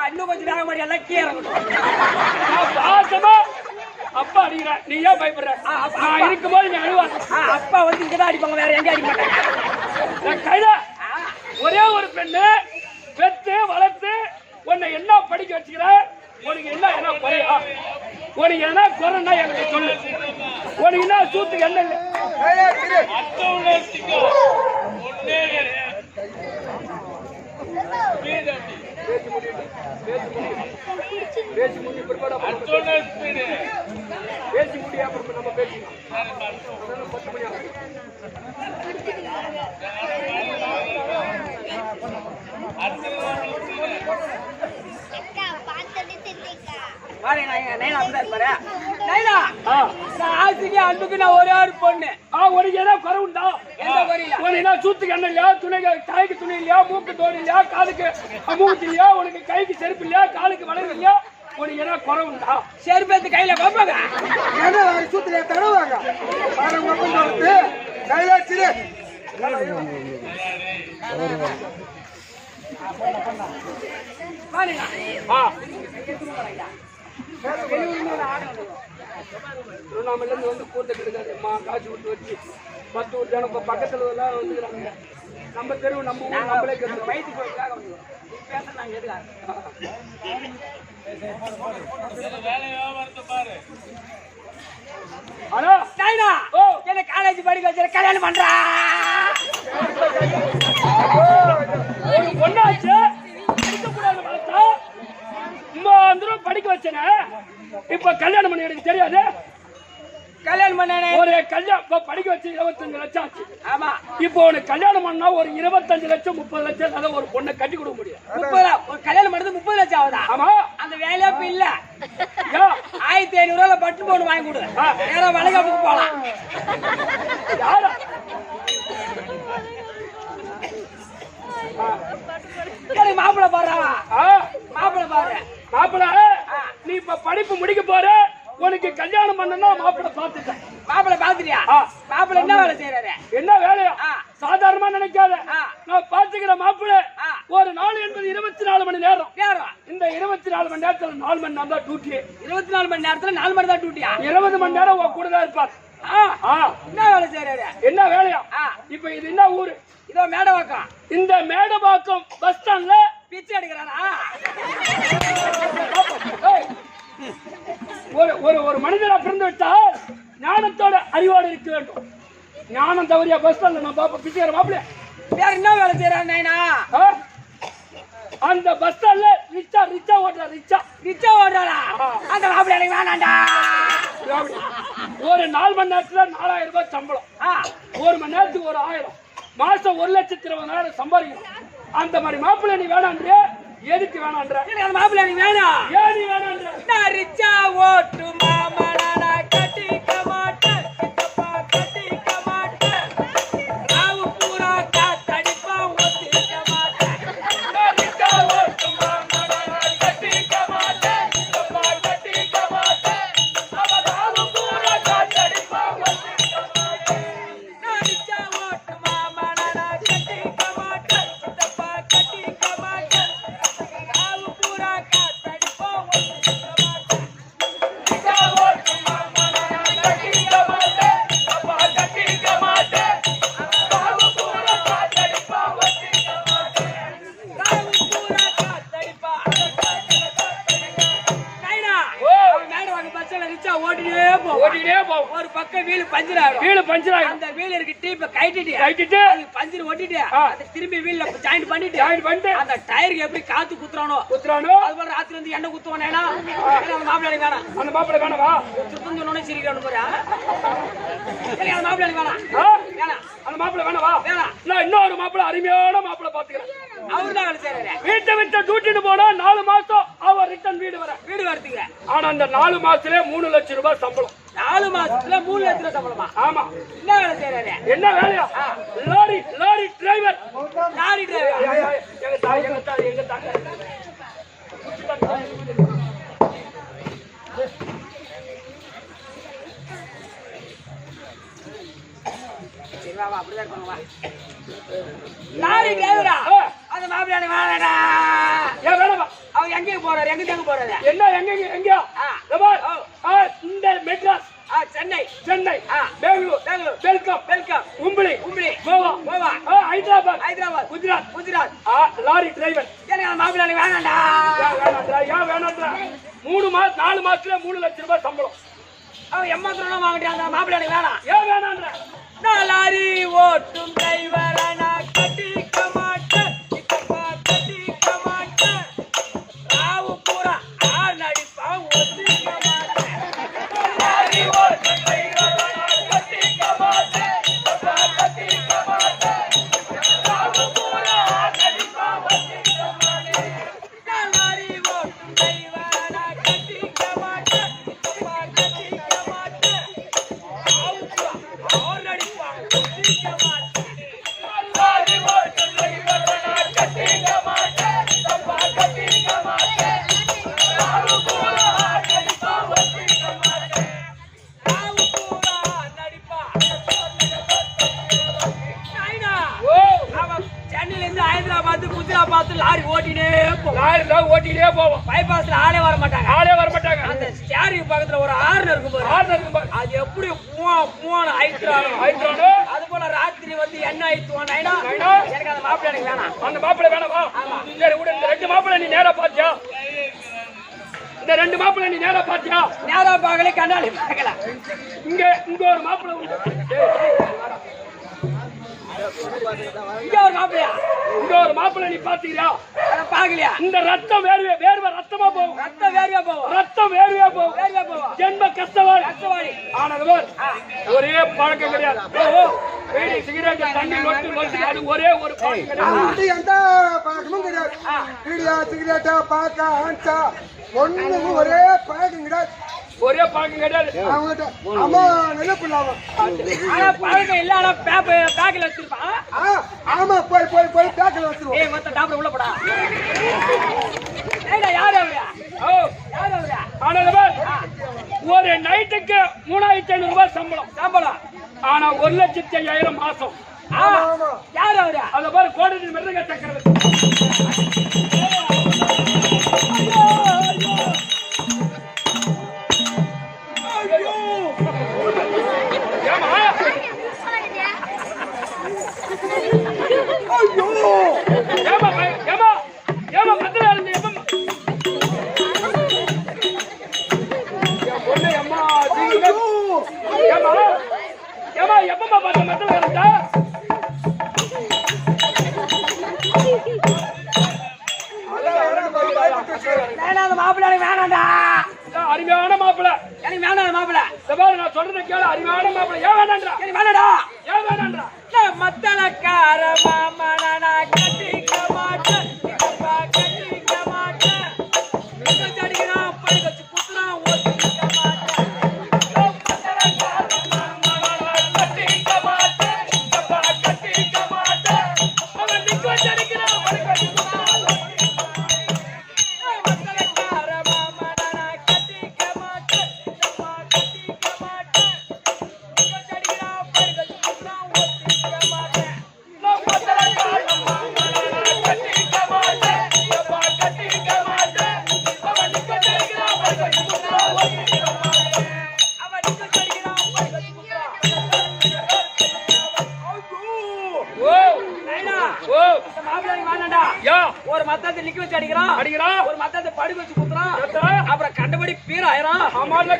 இன்னும் கொஞ்சம் வேக மாடி எல்லாம் கீழே பாசமா அப்பா அடிக்கிறேன். நீ ஏன் பயப்படுற? நான் இருக்கும்போது நீ அழுவா. அப்பா வந்து இங்கதான் அடிப்பாங்க, வேற எங்க அடிக்க மாட்டாங்க. கையில ஒரே ஒரு பெண்ணு பெத்து வளர்த்து உன்னை என்ன படிக்க வச்சுக்கிற? உனக்கு என்ன குறையா? உனக்கு என்ன குறைன்னா எனக்கு சொல்லு. உனக்கு என்ன சூத்துக்கு என்ன இல்லை? பேசி முடி பிற்பாடு பேசி முடியா நம்ம பேசிக்கலாம். 10 மணி ஆகும். அன்புக்கு நான் ஒரே ஒரு பொண்ணு. உனக்கு ஏதாவது குறை உண்டா? உனக்கு சூத்துக்கு என்ன இல்லையா? துணைக்கு தலைக்கு துணி இல்லையா? மூக்கு தோடு இல்லையா? காலுக்கு மூக்கு இல்லையா? உனக்கு கைக்கு செருப்பு இல்லையா? காலுக்கு வளர்வு இல்லையா? உனக்கு ஏதாவது குறை உண்டா? செருப்பு எடுத்து கையில வைப்பாங்க, சூத்துல தருவாங்க. கையில திருவண்ணாமலேருந்து வந்து கூட்டத்துக்கு இருக்காதுமா, காசு விட்டு வச்சு 10 ஒரு ஜனம் பக்கத்துல எல்லாம் வந்துக்கிறாங்க. நம்ம தெருவு நம்ம ஊர் நம்மளே கேட்டு வயிற்று போயிட்டாங்க. ஹலோ நாயனா, என்ன காலேஜ் படிக்க வச்சு கல்யாணம் பண்றா? ஒரு பொண்ணாச்சு படிக்கக்கூடாது வளர்த்தா படிக்க வச்சேன. இப்ப கல்யாணம் பண்ணி எனக்கு தெரியாது. கல்யாணம் பண்ண ஒரு கல்யாணம் படிக்க வச்சு 25 லட்சம் ஆச்சு. ஆமா, இப்போ உனக்கு கல்யாணம் பண்ணா ஒரு 25 லட்சம் 30 லட்சம் அதை ஒரு பொண்ணை கட்டி கொடுக்க முடியும். 30 ஒரு கல்யாணம் பண்ணது 30 லட்சம் ஆகுதா? ஆமா, அந்த வேலையா இப்ப இல்ல. 1500 ரூபாய் பட்டு போட்டு வாங்கி கொடு, வேற வளைகாப்புக்கு போலாம். மாப்பிள்ள பாரு, மாப்பிள்ள பாரு. மாப்பிள்ள நீ இப்ப படிப்பு முடிக்க போற, உனக்கு கல்யாணம் பண்ணா மாப்பிள்ள பாத்துட்டேன். மாப்பிள்ள பாத்துட்டியா? மாப்பிள்ள என்ன வேலை செய்யறாரு? என்ன வேலையா? சாதாரணமா நினைக்காத, நான் பாத்துக்கிற மாப்பிள்ள ஒரு நாள் என்பது 24 மணி நேரம். இந்த 24 மணி நேரத்துல 4 மணி நேரம் தான் டியூட்டி. 24 மணி நேரத்துல 4 மணி தான் டியூட்டியா? 20 மணி நேரம் உன் கூட தான் இருப்பார். என்ன வேலை செய்யறாரு? என்ன வேலையா? இப்ப இது என்ன ஊரு? இதோ மேடவாக்கம். இந்த மேடவாக்கம் பஸ் ஸ்டாண்ட்ல பிச்சை எடுக்கிறாரா? ஒரு மனிதனா பிறந்து விட்டால் ஞானத்தோட அறிவோடு இருக்க வேண்டும். ஞானம் தவறியா பஸ் ஸ்டாண்ட்ல நான் பாப்பா பிச்சைக்கிற மாப்பிள்ள வேற என்ன வேலை செய்யறாரு நாயனா? அந்த பஸ் ஸ்டாண்ட்ல ரிச்சா ஓடுறாரா? அந்த மாப்பிள்ள எனக்கு வேணாண்டா. ஒரு 4 மணி நேரத்துல 4000 ரூபாய் சம்பளம், 1 மணி நேரத்துக்கு ஒரு 1000, மாசம் 1,20,000 சம்பாதிக்கணும். அந்த மாதிரி மாப்பிள்ள நீ வேணான்ற. எதுக்கு வேணான்ற? அந்த மாப்பிள்ள நீ வேணாம். ஏன் நீ வேணான்ற? நான் ரிச்சா ஓட்டு மாமா கட்டிக்க மாட்டேன், கட்டிக்க மாட்டேன், ராவு பூரா காத்தடிப்பா ஒத்திக்க மாட்டேன். ரிச்சா ஓட்டு மாமா கட்டிக்க மாட்டேன், கட்டிக்க மாட்டேன், ராவு பூரா காத்தடிப்பா ஒத்திக்க மாட்டேன். நான் ரிச்சா ஓட்டு மாமா கட்டிக்க மாட்டேன், கட்டிக்க மாட்டேன், ராவு பூரா காத்தடிப்பா ஒத்திக்க மாட்டேன். ரிச்சா ஓட்டு மாமா கட்டிக்க மாட்டேன், கட்டிக்க மாட்டேன், ராவு பூரா காத்தடிப்பா ஒத்திக்க மாட்டேன். ராவு பூரா காத்தடிப்பா. நாயனா, மேடவாக்கம் பஸ்ல ரிச்சா ஓட்டிட்டே போ. ஒரு பக்கம் வீல் பஞ்சர் ஆகும். அந்த வீல் இருக்கு டீப்ப கைட்டிட்டு அது பஞ்சர் ஓட்டிட்டு அது திரும்பி வீல்ல ஜாயின் பண்ணிட்டு அந்த டயருக்கு எப்படி காத்து குத்துறானோ அது போல ராத்திரி வந்து எண்ணெய் குத்துவானேனா அந்த மாப்பிள்ளை வேணாம். அந்த மாப்பிள்ளை வேணவா? சுத்தம் சொன்னோட சிரிக்கணும் போறா. அந்த மாப்பிள்ளை வேணாம். அந்த மாப்பிள்ளை வேணவா? வேணாம். நான் இன்னொரு மாப்பிள்ளை அருமையான மாப்பிள்ளை பாத்துக்கிறேன். அவரு தான் வேலை செய்யறாரு. வீட்டை விட்டு டியூட்டிட்டு போனா 4 மாசம் அவர் ரிட்டர்ன் வீடு வரத்துக்கு. ஆனா அந்த 4 மாசத்துல 3 லட்சம் ரூபாய் சம்பளம். 4 மாசத்துல 3 லட்சம் ரூபாய் சம்பளமா? ஆமா. என்ன வேலை செய்யறாரு? என்ன வேலையா? Lorry driver. Lorry driver. எங்க தாங்க அப்படிதான் இருக்கணும். லாரி டிரைவரா? அந்த மாப்பிள்ளை வேணாடா. ஏன் வேணவா? அவர் போறாரு எங்க போறாரு என்ன எங்க இந்த Madras Chennai Chennai Bangalore welcome Mumbai Goa Hyderabad Gujarat lorry driver எனக்கு மாப்பிள்ளை வேணாண்டா ஏன் வேணாம்டா 4 மாசத்துல 3 லட்சம் ரூபாய் சம்பளம் அவன் எம்மாத்திரம் வாங்கிட்டான் மாப்பிள்ளை வேணாம் ஏன் வேணாம்டா நான் லாரி ஓட்டும் டிரைவரை நான் கட்டிக்க மாட்டேன் கட்டிக்க மாட்டேன் ராவு பூரா ஆள் நடிப்பான் ஒத்துக்க மாட்டேன் லாரி ஓட்டும் டிரைவரை நான் கட்டிக்க மாட்டேன் கட்டிக்க மாட்டேன் ராவு பூரா ஆள் நடிப்பான் ஒத்துக்க மாட்டேன் நான் லாரி ஓட்டும் டிரைவரை நான் கட்டிக்க மாட்டேன் கட்டிக்க மாட்டேன் ராவு பூரா ஆள் நடிப்பான் ஒத்துக்க மாட்டேன் லாரி ஓட்டும் டிரைவரை நான் கட்டிக்க மாட்டேன் கட்டிக்க மாட்டேன் ராவு பூரா ஆள் நடிப்பான் ஒத்துக்க மாட்டேன் ராவு பூரா ஆள் நடிப்பான் நாயினா அவன் சென்னையில இருந்து ஹைதராபாத் குஜராத் லாரி ஓட்டினே போவோம் பைபாஸ்ல ஆளே வர மாட்டாங்க அந்த ஸ்டேரிங் பக்கத்துல ஒரு ஆறுனு இருக்கும் அது எப்படி பூவான ஐத்துறானோ அது போல ராத்திரி வந்து என்ன ஐத்துவான் எனக்கு அந்த மாப்பிள்ளை எனக்கு வேணாம் அந்த மாப்பிள்ளை வேணாமா சரி விடு இந்த 2 மாப்பிள்ளை நீ நேரா பாத்தியா இந்த 2 மாப்பிள்ளை நீ நேரா பாத்தியா நேரா பார்க்கல கண்ணாடி பார்க்கல இங்க ஒரு மாப்பிள்ளை உண்டு இங்க ஒரு மாப்பிள்ளையா இங்க ஒரு மாப்பிள்ளை நீ பாத்தீங்களா பாக்கலையா இந்த ரத்தம் வேர்வை ரத்தமா போகும் ரத்தம் வேறையா போவோம் ரத்தம் வேர்வையா போகும் ஜென்ம கஷ்டவாளி ஆனவர் ஒரே பழக்கம் கிடையாது பீடி சிகரெட் தண்ணி நொட்டு அது ஒரே ஒரு பழக்கம் கிடையாது எந்த பழக்கமும் கிடையாது பீடியா சிகரெட்டா பாக்கா ஆன்சா ஒண்ணுக்கு ஒரே பழக்கம் கிடையாது ஒரே பழக்கம் கிடையாது அவங்ககிட்ட அம்மா நல்ல பிள்ளாவா ஆனா பழக்கம் இல்ல ஆனா பேக்ல வச்சிருப்பான் ஆமா போய் பேக்கில் வச்சிருவோம் ஏய் மொத்த டாப்ல உள்ள போடா ஏடா யார் அவரா யார் அவரா ஆனவர் ஒரு நைட்டுக்கு 3500 ரூபாய் சம்பளம் ஆனா 1,05,000 மாசம் யார் அவரா அத பாரு கோடரி மிருக சக்கரவர்த்தி எப்பமா பார்த்த மத்தல இருந்தா மாப்பிள்ளை வேணாண்டா அருமையான மாப்பிள்ளை எனக்கு வேணாம் மாப்பிள்ளை நான் சொல்றதை கேளு அருமையான மாப்பிள்ளை ஏன் வேணான்றா எனக்கு வேணாடா ஏன் வேணான்றா மத்தளக்கார மாமா நான் கட்டிக்க மாட்டேன் கட்டிக்க மாட்டேன் அடிக்கிறான் படி வச்சு குத்துறான் ஓட்டிக்க மாட்டேன் கட்டிக்க மாட்டேன் கட்டிக்க மாட்டேன் அவன் நிக்க வச்சு அடிக்கிறான் படி வச்சு மத்தளக்கார மாமா நான் கட்டிக்க மாட்டேன் கட்டிக்க மாட்டேன் அடிக்கிறான் படி வச்சு குத்துறான் ஓட்டிக்க மாட்டேன் ஒரு மத்தத்தை நிக்க வச்சு அடிக்கிறான் ஒரு மத்தத்தை படுக்க வச்சு குத்துறான் அப்புறம் கண்டபடி பீராயிரம்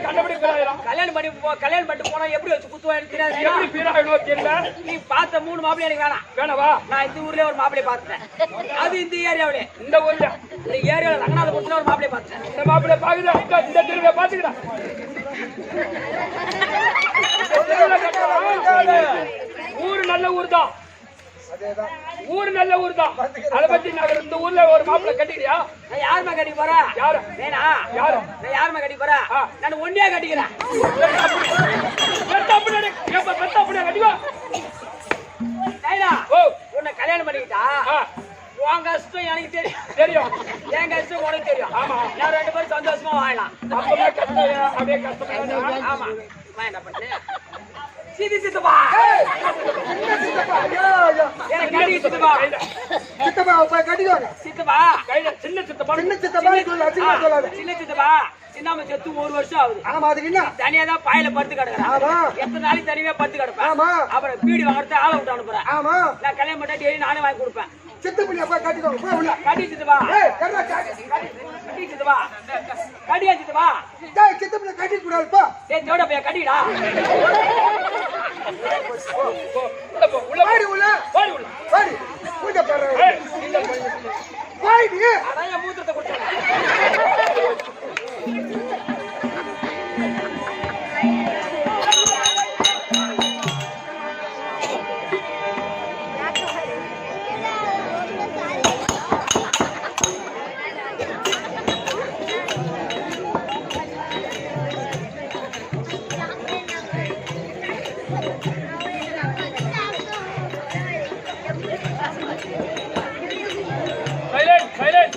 கண்டபடி பேராயிரம் கல்யாணம் பண்ணிட்டு போனா எப்படி வச்சு குத்துவான்னு தெரியாது எப்படி பேராயிரம் தெரியல நீ பார்த்த 3 மாப்பிள்ளை எனக்கு வேணவா நான் இந்த ஊர்லயே ஒரு மாப்பிள்ளை பார்த்தேன் அது இந்த ஏரியாவிலே இந்த ஊர்ல இந்த ஏரியாவில் ரங்கநாதபுரத்துல ஒரு மாப்பிள்ளை பார்த்தேன் இந்த மாப்பிள்ளை பாக்குதா இந்த தெருவை பாத்துக்கிறா ஊரு நல்ல ஊர் தான் ஊரு நல்ல ஊர் தான் அதை பத்தி நான் இந்த ஊர்ல ஒரு மாப்பிள்ளை கட்டிக்கிறியா நான் யாருமா கட்டி போறேன் யாரு வேணா யாரு நான் யாருமா கட்டி போறேன் நான் ஒன்னியா கட்டிக்கிறேன் கட்டிக்கோ உன்னை கல்யாணம் பண்ணிக்கிட்டா உன் கஷ்டம் எனக்கு தெரியும் என் கஷ்டம் உனக்கு தெரியும் ஆமா நான் 2 பேரும் சந்தோஷமா வாழலாம் அப்பவே கஷ்டம் அப்படியே கஷ்டம் ஆமா நான் என்ன பண்ணேன் சித்தப்பா எனக்கு கட்டி சித்தப்பா சித்தப்பா போய் கட்டிக்கோங்க சித்தப்பா கையில சின்ன சித்தப்பா சித்தப்பா சின்ன சித்தப்பா சொல்லு, அசிங்கமா சொல்லாத. சின்ன சித்தப்பா சின்னாம செத்து 1 வருஷம் ஆகுது. ஆமா, அதுக்கு என்ன? தனியா தான் பாயில படுத்து கிடக்குறேன். ஆமா, எத்தனை நாளைக்கு தனியா படுத்து கிடப்பேன். ஆமா, அப்புறம் பீடி வாங்குறது ஆளை விட்டு அனுப்புறேன். ஆமா. நான் கல்யாணம் பண்ணா டெய்லி நானே வாங்கி கொடுப்பேன். சித்து பண்ணி அப்பா கட்டிக்கோ, போ உள்ள. கடி சித்தப்பா, ஏய், கண்ணா காடி. கடி சித்தப்பா, கடியா சித்தப்பா. டேய், சித்து பண்ணி கட்டி கூடாதுப்பா. ஏய் தேவட பையா கடிடா. உள்ள போ உள்ள வாடி உள்ள. வாடி உள்ள வாடி. பூஜை பாரு. ஏய் இந்த வாடி. அதான் என் மூத்திரத்தை குடிச்சேன். சைலண்ட் சைலண்ட்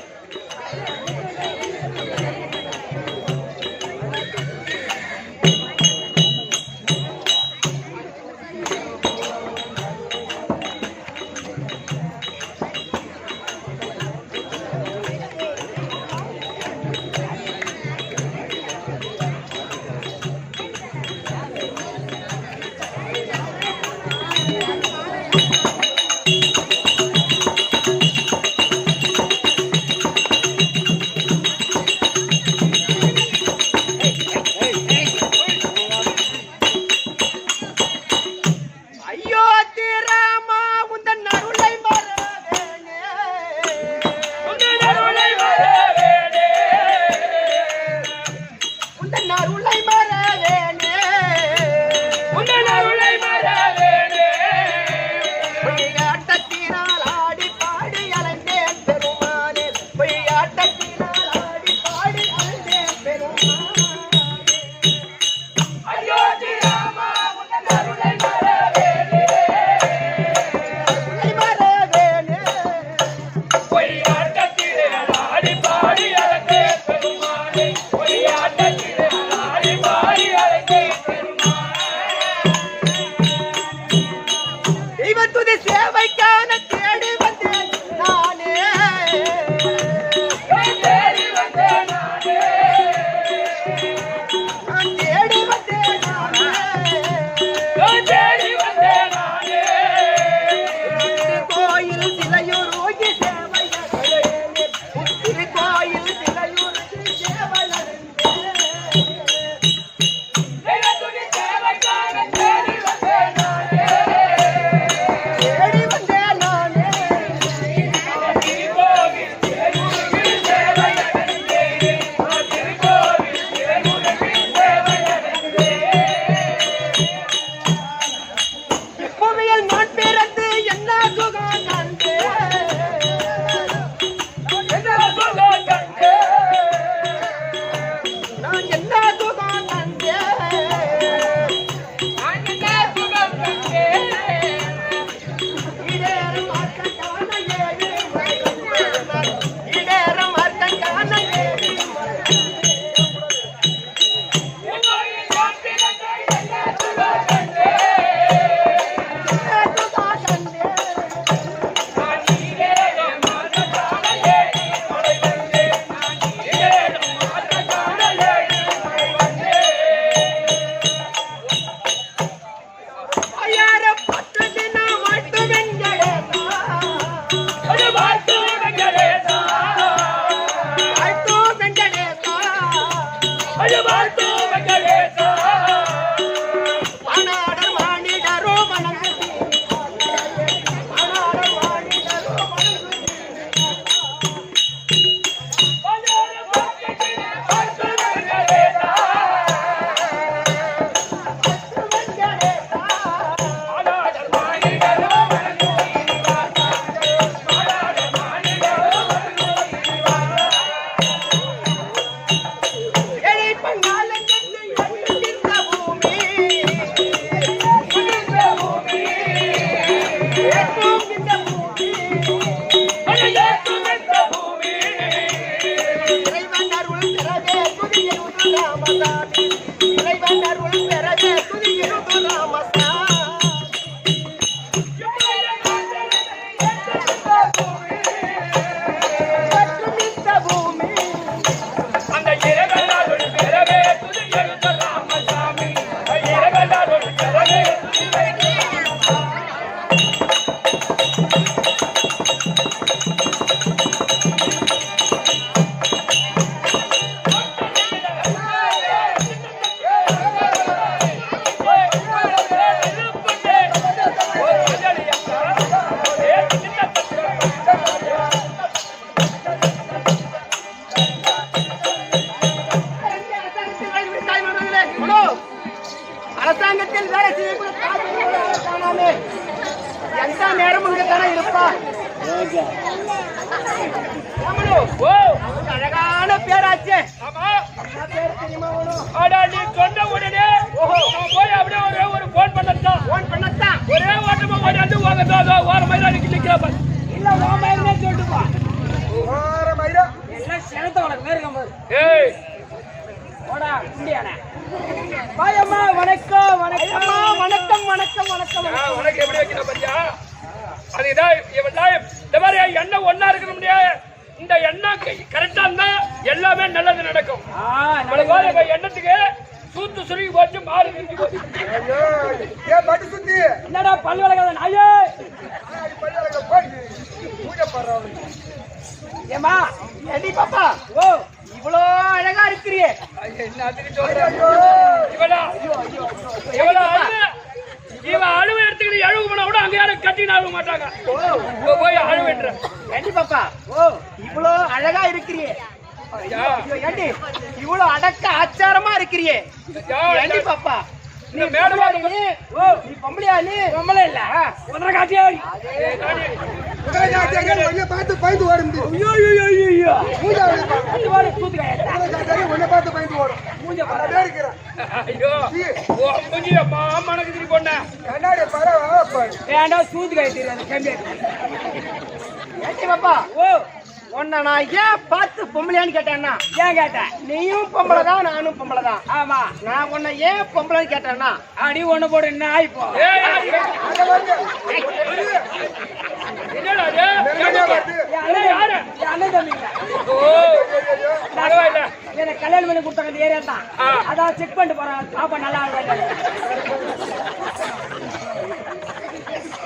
அரசாங்கத்தில் வேலை செய்யக்கூடிய காணாமே எந்த நேரமும் இங்கத்தானே இருப்பா. ஓ அழகான பேராச்சே. ஆமா என்ன பேர் தெரியுமா உனக்கு? ஆடா நீ சொன்ன உடனே நான் போய் அப்படியே ஒரு போன் பண்ணத்தான் போன் பண்ணத்தான் ஒரே ஓட்டமா ஓடாந்து வாங்க ஓர மாதிரி நிக்கிறப்ப இல்ல உன் மயிலே சொல்லிட்டு போ. ஓர மயிரா எல்லாம் சினத்தை உனக்கு மேல கம்பது. ஏய் போடா குண்டியானே. பாயம்மா வணக்கம் வணக்கம். வணக்கம் வணக்கம் வணக்கம். உனக்கு எப்படி வைக்கிற பத்தியா அதுதான் இவன் இந்த மாதிரி எண்ணெய் ஒன்னா இருக்க முடியாது. இந்த எண்ணெய் கரெக்டா இருந்தா எல்லாமே நல்லது நடக்கும். நம்மளுக்கு எண்ணத்துக்கு சூத்து சுருகி போச்சு மாடு நிறுத்தி போச்சு. ஐயோ ஏ பட்டு சுத்தி என்னடா பல்லு வளர்க்காத நாயே. பல்லு போய் பூஜை பண்றாங்க. ஏமா எடி பாப்பா ஓ இவ்வளோ அழகா இருக்கிறியே. என்ன அதுக்கு சொல்றேன் இவளா இவன் அழுவை எடுத்துக்கிட்டு எழுவு போனா கூட அங்க யாரும் கட்டின்னு அழுவ மாட்டாங்க. போய் அழுவேன்ற எடி பாப்பா ஓ இவ்வளோ அழகா இருக்கிறியே. ஏண்டி இவ்வளோ அடக்க ஆச்சாரமா இருக்கிறியே. ஏண்டி பாப்பா இந்த மேடமா ஓ நீ பொம்பளையா? நீ பொம்பளை இல்ல உன்னை காட்டியா. உன்னை பார்த்து பயந்து ஓடுது. ஐயோ ஐயோ ஐயோ பூஜை அது வாடி கூத்து கையடா. உன்னை பார்த்து பயந்து ஓடும். மூஞ்ச பாரு. அதே இருக்கிறேன். ஐயோ ஓ மூஞ்சி அம்மா மனக்கு திருப்பி போன கண்ணாடி பாரு. வேண்டா சூத்து கை தெரியாது கம்பி. ஏண்டி பாப்பா ஓ உன்னை நான் ஏன் பார்த்து பொம்பளையான்னு கேட்டேன்னா ஏன் கேட்ட? நீயும் பொம்பளை தான் நானும் பொம்பளை தான். ஆமா நான் உன்னை ஏன் பொம்பளைன்னு கேட்டேன்னா அடி ஒண்ணு போடு என்ன ஆயிப்போ. அங்க வந்து என்னடா இது யாரு என் அண்ணன் தம்பிங்க ஓ பரவாயில்ல எனக்கு கல்யாணம் பண்ணி கொடுத்தாங்க இந்த ஏரியா தான். அதான் செக் பண்ணிட்டு போறேன் பாப்பா நல்லா இருக்கா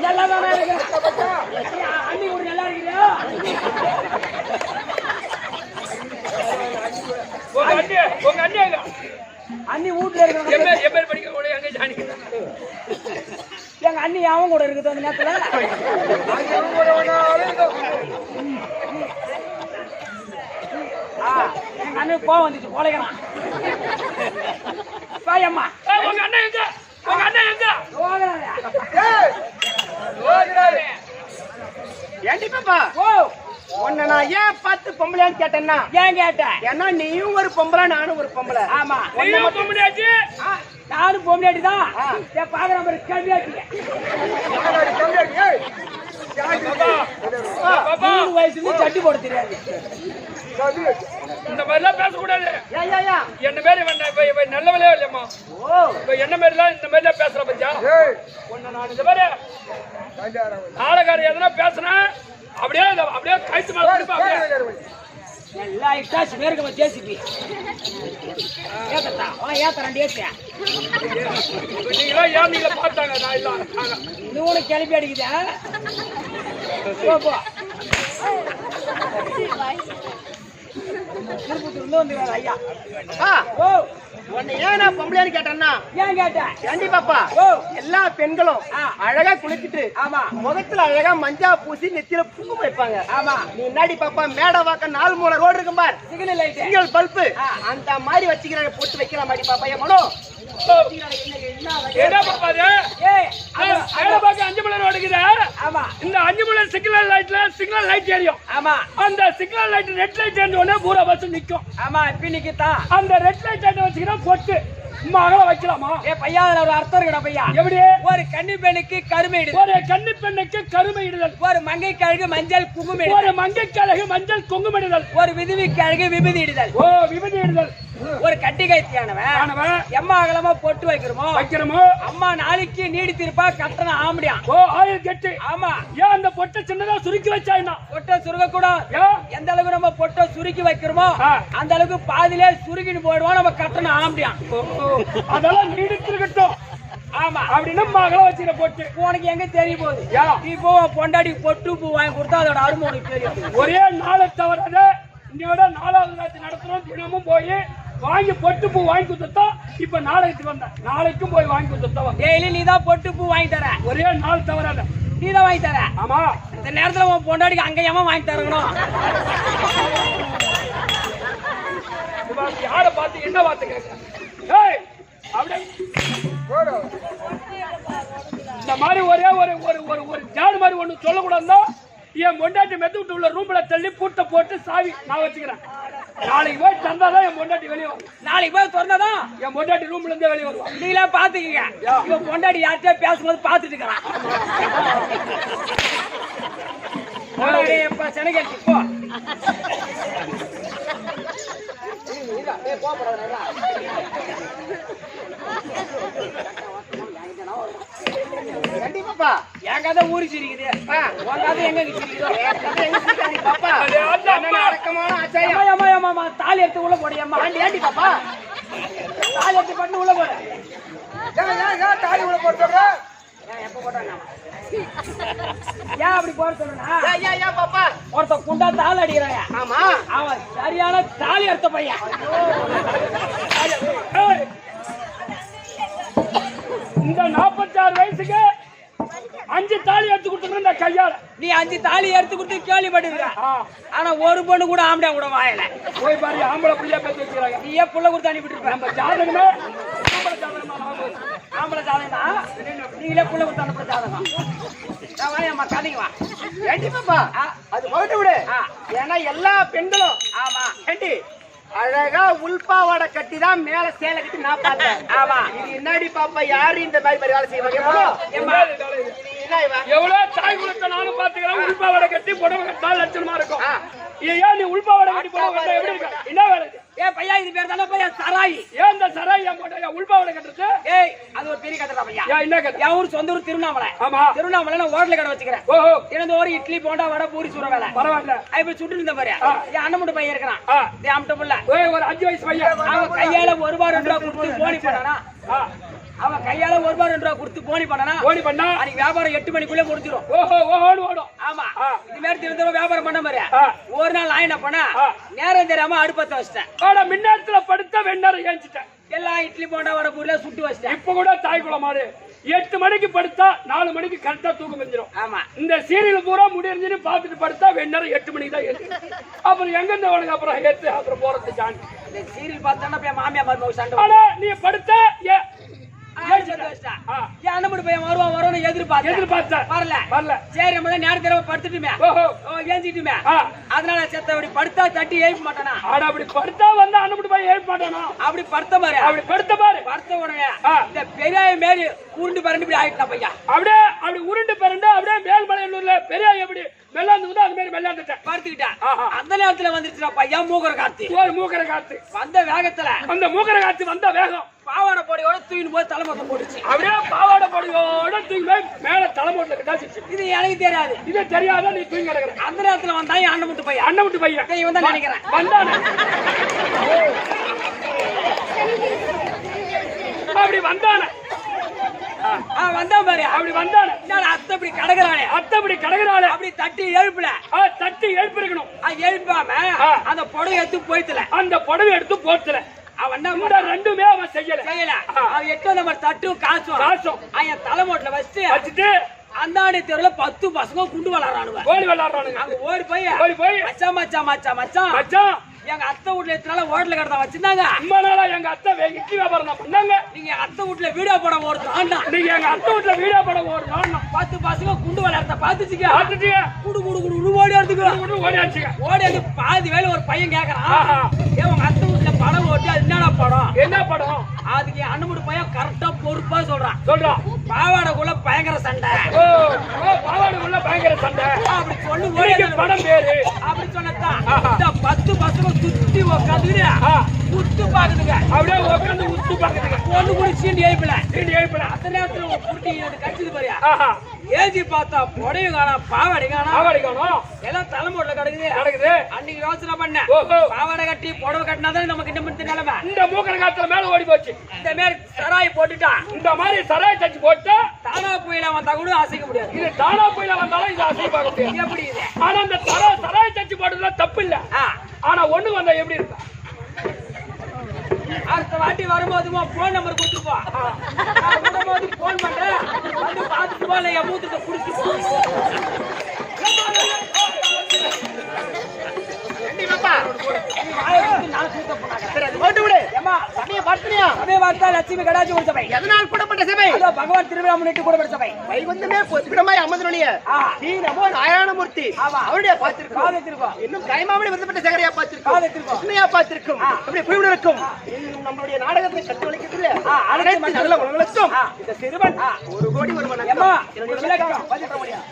நல்லா தானே இருக்கு. அண்ணி கூட நல்லா இருக்கிறியா? உங்க அண்ணி எங்க அண்ணி வீட்டுல இருக்கிற என் பேர் படிக்க கூட எங்க ஜானிக்கிறேன். எங்க அண்ணி அவன் கூட இருக்குது அந்த நேரத்துல. எங்க அண்ணனுக்கு கோவம் வந்துச்சு போலைக்கிறான். பாயம்மா உங்க அண்ணன் எங்க உங்க அண்ணன் எங்க ஏண்டி பாப்பா ஓ உன்னை நான் ஏன் பார்த்து பொம்பளையான்னு கேட்டேன்னா ஏன் கேட்ட? ஏன்னா நீயும் ஒரு பொம்பளை நானும் ஒரு பொம்பளை. ஆமா நீயும் பொம்பளையாச்சு நானும் பொம்பளையாட்டி தான். பாக்குற மாதிரி கம்மியாட்டி பாப்பா 3 வயசுல சட்டி போட தெரியாது. இந்த மாதிரிலாம் பேசக்கூடாது. ஏயா என்ன பேரு இவன் நல்லவளே இல்லையம்மா. ஓ இப்ப என்ன மாதிரிலாம் இந்த மாதிரிலாம் பேசுற பத்தியா ஒன்னு நான் இந்த மாதிரி நாடகாரி எதனா பேசுனா அப்படியே அப்படியே கைத்து மேல எல்லா இட்டாச்சு பேருக்கு ஜேசிபி ஏத்தா ஏத்தரண்டி ஏத்தியா நீங்களா ஏன் பார்த்தாங்க நான் இல்ல இது உனக்கு கிளப்பி அடிக்குதா? போ போ திருப்பத்தூர்ல வந்து ஐயா ஓ உன்னை ஏன் நான் பொம்பளையான்னு கேட்டேன்னா ஏன் கேட்ட? ஏண்டி பாப்பா ஓ எல்லா பெண்களும் அழகா குளிச்சுட்டு ஆமா முகத்துல அழகா மஞ்சா பூசி நெத்தியில குங்குமம் வைப்பாங்க. ஆமா நீ முன்னாடி பாப்பா மேடை வாக்க 4 மூணு ரோடு இருக்கும் பார் சிக்னல் லைட் சிங்கிள் பல்பு அந்த மாதிரி வச்சுக்கிற போட்டு வைக்கிற மாதிரி பாப்பா என் மனோ என்ன பாப்பாது ஏய் வேலை பார்க்க 5 மணி நேரம் ஓடுக்குது. ஆமா இந்த 5 மணி நேரம் சிக்னல் லைட் எரியும். ஆமா அந்த சிக்னல் லைட் ரெட் லைட் எரிஞ்ச உடனே பூரா பஸ் நிக்கும். ஆமா பின்னிக்கு தான் அந்த ரெட் லைட் வச்சுக்கினா பொட்டு மகள வைக்கலாமா? ஏ பையா அதுல ஒரு அர்த்தம் இருக்குடா பையா. எப்படி? ஒரு கன்னி பெண்ணுக்கு கருமை இடுதல், ஒரு கன்னி பெண்ணுக்கு கருமை இடுதல், ஒரு மங்கை கழுகு மஞ்சள் குங்குமம் இடுதல், ஒரு மங்கை கழகு மஞ்சள் குங்குமம் இடுதல், ஒரு விதவி கழுகு விபதி இடுதல், ஓ விபதி இடுதல், ஒரு கட்டிகைத்தியானவன் எம்மா அகலமா பொட்டு வைக்கிறோமோ அம்மா நாளைக்கு நீடித்திருப்பா கட்டணம் ஆம்படியா. ஓ ஆயில் கட்டி. ஆமா. ஏன் அந்த பொட்டை சின்னதா சுருக்கி வச்சா என்ன? பொட்டை சுருக்க கூடாது. எந்த அளவுக்கு நம்ம பொட்டை சுருக்கி வைக்கிறோமோ அந்த அளவுக்கு பாதிலே சுருக்கின்னு போயிடுவோம், நம்ம கட்டணம் ஆம்படியா. அதெல்லாம் நீடித்திருக்கட்டும். ஆமா அப்படின்னா மகளை வச்சுக்கிற பொட்டு உனக்கு எங்க தெரிய போகுது? இப்போ பொண்டாடி பொட்டு பூ வாங்கி கொடுத்தா அதோட அருமை உனக்கு தெரியும். ஒரே நாளை தவறாத இன்னையோட 4வது ராத்திரி நடத்துறோம். தினமும் போய் வாங்கி பொட்டு பூ வாங்கி கொடுத்தா இப்ப நாளைக்கு வந்தேன், நாளைக்கும் போய் வாங்கி கொடுத்தா டெய்லி நீ தான் பொட்டு பூ வாங்கி தர. ஒரே நாள் தவறாத நீ தான் வாங்கி தர. ஆமா. இந்த நேரத்துல உன் பொண்டாடிக்கு அங்க ஏமா வாங்கி தரணும்? யார பார்த்து என்ன வார்த்தை கேட்க? அப்படியே போடு. இந்த மாதிரி ஒரே ஒரு ஒரு ஒரு ஒரு ஜாடு மாதிரி ஒண்ணு சொல்லக்கூடாதுன்னா என் பொண்டாட்டி மெத்து விட்டு உள்ள ரூம்ல தள்ளி பூட்டை போட்டு சாவி நான் வச்சுக்கிறேன். நாளைக்கு போய் தந்தாதான் என் பொண்டாட்டி வெளியே வரும். நாளைக்கு போய் திறந்தாதான் என் பொண்டாட்டி ரூம்ல இருந்தே வெளியே வருவான். நீங்களே பாத்துக்கீங்க. இவ பொண்டாடி யார்கிட்ட பேசும்போது பாத்துட்டு இருக்கிறான். செனகேட்டு போ. கண்டிப்பாப்பா என் கதை ஊறி சிரிக்குது. உன் கதை எங்க சிரிக்குதோ பாப்பா அது அந்த அம்மா. அடக்கமான ஆச்சாரியம். அம்மா அம்மா அம்மா தாலி எடுத்து உள்ள போடியம்மா. ஏண்டி பாப்பா தாலி எடுத்து பண்ணு உள்ள போட. ஏன் தாலி உள்ள போட்டு சொல்ற? எப்ப போட்டாங்க ஏன் அப்படி போட சொல்லுனா ஏன் பாப்பா ஒருத்த குண்டா தாள் அடிக்கிறாங்க. ஆமா அவன் சரியான தாலி எடுத்த பையன். ஏய், இந்த 46 வயசுக்கு 5 தாலி எடுத்து கொடுத்துருந்த கையால நீ 5 தாலி எடுத்து கொடுத்து கேள்விப்பட்டிருக்க. ஆ, ஆனா ஒரு பொண்ணு கூட ஆம்பளை கூட வாயல. போய் பாரு ஆம்பளை பிள்ளையா பேசி வச்சுக்கிறாங்க. நீ ஏன் புள்ள கொடுத்து அனுப்பிட்டு இருப்ப. நம்ம ஜாதகமே ஆம்பளை ஜாதகமா ஆகும். ஆம்பளை ஜாதகம் தான். நீங்களே புள்ள கொடுத்து அனுப்புற ஜாதகம். நான் வாயம்மா கதைக்கு வா. ஏண்டி பாப்பா அது போட்டு விடு. ஆ. ஏன்னா எல்லா பெண்களும் ஆமா ஏண்டி அழகா உள்பாவாடை கட்டி தான் மேல சேலை கட்டி நான் பார்த்தேன். ஆமா. இது என்னடி பாப்பா யாரு இந்த மாதிரி வேலை செய்வாங்க? ஏம்மா, என்ன இவன்? எவ்வளவு தாய் குலத்தை நானும் பாத்துக்கிறேன். உள்பாவடை கட்டி புடவை கட்டினா லட்சணமா இருக்கும். ஏன் நீ உள்பாவடை கட்டி புடவை கட்ட எப்படி இருக்க? என்ன வேலை இது? ஏன் பையா இது பேர் தானே பையா சராயி. ஏன் இந்த சராய் என் போட்ட உள்பாவடை கட்டுறது? ஏய் அது ஒரு பெரிய கதை பையா. ஏன் என்ன கட்டு? என் ஊர் சொந்த ஊர் திருவண்ணாமலை. ஆமா. திருவண்ணாமலை நான் ஹோட்டல் கடை வச்சுக்கிறேன். ஓஹோ, தினந்த ஒரு இட்லி போண்டா வடை பூரி சுர வேலை. பரவாயில்ல. இப்ப சுட்டு இருந்த பாரு. என் அண்ணன் மட்டும் பையன் இருக்கிறான். ஆ. என் அம்ட்ட புள்ள ஓய், ஒரு 5 வயசு பையன். அவன் கையால ஒரு ரூபா 2 ரூபா கொடுத்து போனி பண்ணானா. ஆ, அவன் கையால ஒரு ரூபா 2 ரூபா கொடுத்து போனி பண்ணானா. ஓடி பண்ணா. அன்னைக்கு வியாபாரம் 8 மணிக்குள்ள முடிஞ்சிடும். ஓஹோ, ஓஹோடு ஓடும். ஆமா. ஆ. இது மாதிரி திருந்த வியாபாரம் பண்ண மாதிரி. ஆ. ஒரு நாள் நான் என்ன பண்ண ஆ. நேரம் தெரியாம அடுப்பத்த வச்சிட்டேன். ஆனா மின்னேரத்துல படுத்த வெண்ணரை ஏஞ்சிட்டேன். எல்லாம் இட்லி போண்டா வடை பூரில சுட்டு வச்சிட்டேன். இப்ப கூட தாய் குலம் மாடு 8 மணிக்கு படுத்தா 4 மணிக்கு கரெக்டா தூக்கம் வந்துடும். ஆமா. இந்த சீரியல் பூரா முடிஞ்சுன்னு பாத்துட்டு படுத்தா வெண்ணரை 8 மணிக்கு தான் ஏத்து. அப்புறம் எங்க இருந்து அவனுக்கு அப்புறம் ஏத்து அப்புறம் போறது ஜான். இந்த சீரியல் பார்த்தானா போய் மாமியா மருமக சண்டை. ஆனா நீ படுத்த என் அண்ணன் மட்டும் பையன் வருவான்னு எதிர்பார்த்த வரல. வரல. சரி நம்ம நேரம் தடவை படுத்துட்டுமே. ஓஹோ, ஏஞ்சிட்டுமே. ஆ. அதனால செத்த அப்படி படுத்தா தட்டி எழுப்ப மாட்டானா. ஆனா அப்படி படுத்தா வந்து அண்ணன் போய் எழுப்ப மாட்டானா? அப்படி படுத்த மாதிரி அப்படி படுத்த பாரு. படுத்த உடனே ஆ. இந்த பெரிய மாரி உருண்டு பரண்டு இப்படி ஆயிட்டா பையா. அப்படியே அப்படி உருண்டு பிறண்டு அப்படியே மேல்மலையனூர்ல பெரிய எப்படி வெள்ளாந்துக்குதோ அது மாதிரி வெள்ளாந்துட்டேன். படுத்துக்கிட்டேன். ஆஹா. அந்த நேரத்துல வந்துருச்சுடா பையா மூக்கர காத்து. ஒரு மூக்கர காத்து. வந்த வேகத்துல அந்த மூக்கர காத்து வந்த வேகம் பாவாடை போடியோட தூக்கின்னு போய் தலைமொத்த போட்டுச்சு. அப்படியே பாவாடை பொடியோட தூக்கி போய் மேல தலைமோட்டில் கட்டாச்சு. இது எனக்கு தெரியாது. இது தெரியாத நீ தூங்கி கிடக்குற. அந்த நேரத்துல வந்தா என் அண்ணன் மட்டும் பையன். அண்ணன் விட்டு பையன் இவன் தான் நினைக்கிறேன். வந்தானே. அப்படி வந்தானே. வந்தான் பாரு. அப்படி வந்தானே. அத்தை இப்படி கடக்குறானே. அத்தை அப்படி கடக்குறாளே. அப்படி தட்டி எழுப்புல. தட்டி எழுப்பிருக்கணும். எழுப்பாம அந்த புடவை எடுத்து போய்த்துல. அந்த புடவை எடுத்து போத்துல. அவன் இந்த ரெண்டுமே அவன் செய்யல. அவன் 8 நம்பர் தட்டும் காசும் அவன் தலைமோட்டில் வச்சுட்டு அந்தாடி தெருல 10 பசங்க குண்டு விளாடுறானுவ. ஓடி விளாடுறானுங்க. அங்க ஓடி போய் மச்சான் மச்சான் மச்சான் மச்சான் மச்சான் எங்க அத்தை வீட்டுல எத்தனால ஹோட்டல் கடை வச்சிருந்தாங்க. ரொம்ப நாளா எங்க அத்தை இட்லி வியாபாரம் தான் பண்ணாங்க. நீங்க அத்தை வீட்டுல வீடியோ படம் ஓடுறான். நீங்க எங்க அத்தை வீட்டுல வீடியோ படம் ஓடுறான். 10 பசங்க குண்டு விளையாடுறத பாத்துச்சுங்க. பாத்துட்டியா? குடு குடு குடு ஓடி எடுத்துக்க. ஓடி அடிச்சுங்க. ஓடி வந்து பாதி வேலை ஒரு பையன் கேக்குறான். ஏன் உங்க அத்தை வீட்டுல படம் ஓட்டி அது என்னடா படம்? என்ன படம்? அதுக்கு அண்ணன் பையன் கரெக்டா பொறுப்பா சொல்றான். பாவாடைக்குள்ள பயங்கர சண்டை. பாவாடைக்குள்ள பயங்கர சண்டை. அப்படி சொல்லு படம் பேரு. அப்படி சொன்னதான் இந்த 10 பசங்க சுத்தி உட்காந்துக்கிட்டு உத்து பாக்குதுங்க. அப்படியே உட்காந்து உத்து பாக்குதுங்க. பொண்ணு கூட சீண்டி எழுப்பல. அந்த நேரத்துல குட்டி கட்சிது பாரியா. ஏஜி பார்த்தா புடவை காணோம், பாவாடை காணோம், எல்லாம் தலைமுறையில கிடக்குது. அன்னைக்கு யோசனை பண்ண பாவாடை கட்டி புடவை கட்டினாதான் நமக்கு இந்த நிலைமை. இந்த மூக்கர காத்துல மேல ஓடி போச்சு. இந்த மாதிரி சராய் போட்டுட்டான். இந்த மாதிரி சராய் தச்சு போட்டு தானா புயல வந்தா கூட அசைக்க முடியாது. இது தானா புயல வந்தாலும் இது அசைக்க முடியாது. எப்படி இது? ஆனா இந்த சராய் தச்சு போட்டதுல தப்பு இல்ல. ஆனா ஒண்ணு வந்தா எப்படி இருக்கும்? அடுத்த வாட்டி வரும்போது போன் நம்பர் கொடுத்துப்பா. வரும்போது போன் பண்றேன், வந்து பார்த்துட்டு போல என் மூத்திரத்தை குடிச்சு. போட்டு விடு. ஏமா தண்ணியை பிரார்த்தனையா? சபை வார்த்தா லட்சுமி கடாட்சி ஒரு சபை. எதனால் கூடப்பட்ட சபை? அதோ பகவான் திருவிழா முன்னிட்டு கூடப்பட்ட சபை. வைகுந்தமே பொதுவிடமாய் அமர்ந்தனுடைய ஸ்ரீ நமோ நாராயணமூர்த்தி அவருடைய பார்த்திருக்கோம். காதத்திற்கும் இன்னும் கைமாமணி விருதப்பட்ட சேகரையா பார்த்திருக்கோம். காதத்திற்கும் கிருஷ்ணையா பார்த்திருக்கும். அப்படி குழுவினருக்கும் நம்மளுடைய நாடகத்தை கட்டு வலிக்கிறதுல அனைத்து நல்ல உணவுகளுக்கும் இந்த சிறுவன் 1 கோடி ஒரு வணக்கம். ஏம்மா, என்னுடைய விளக்கம் விளக்கம் பதில் பண்ண முடியாது.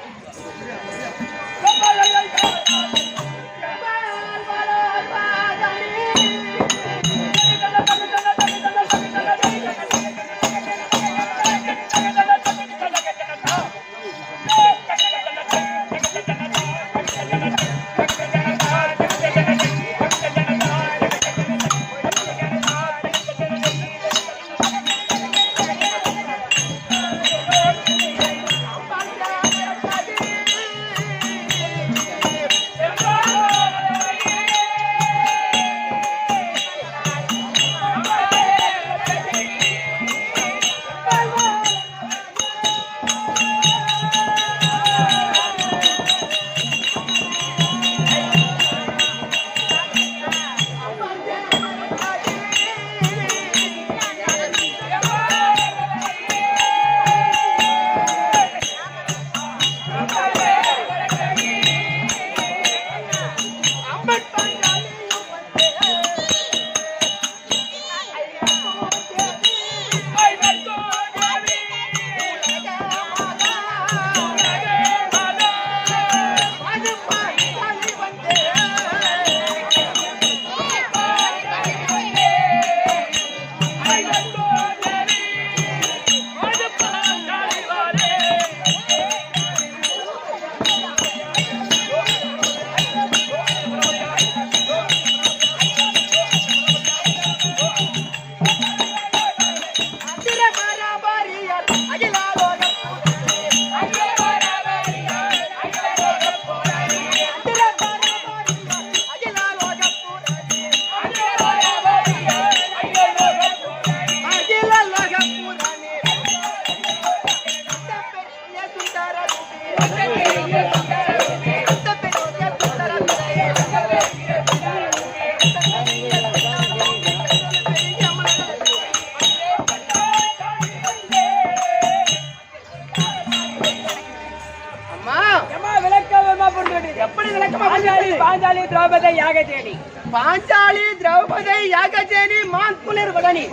பாஞ்சாலி திரௌபதி யாகசேனி. பாஞ்சாலி திரௌபதி யாகசேனி மான்குளிர் வதனி.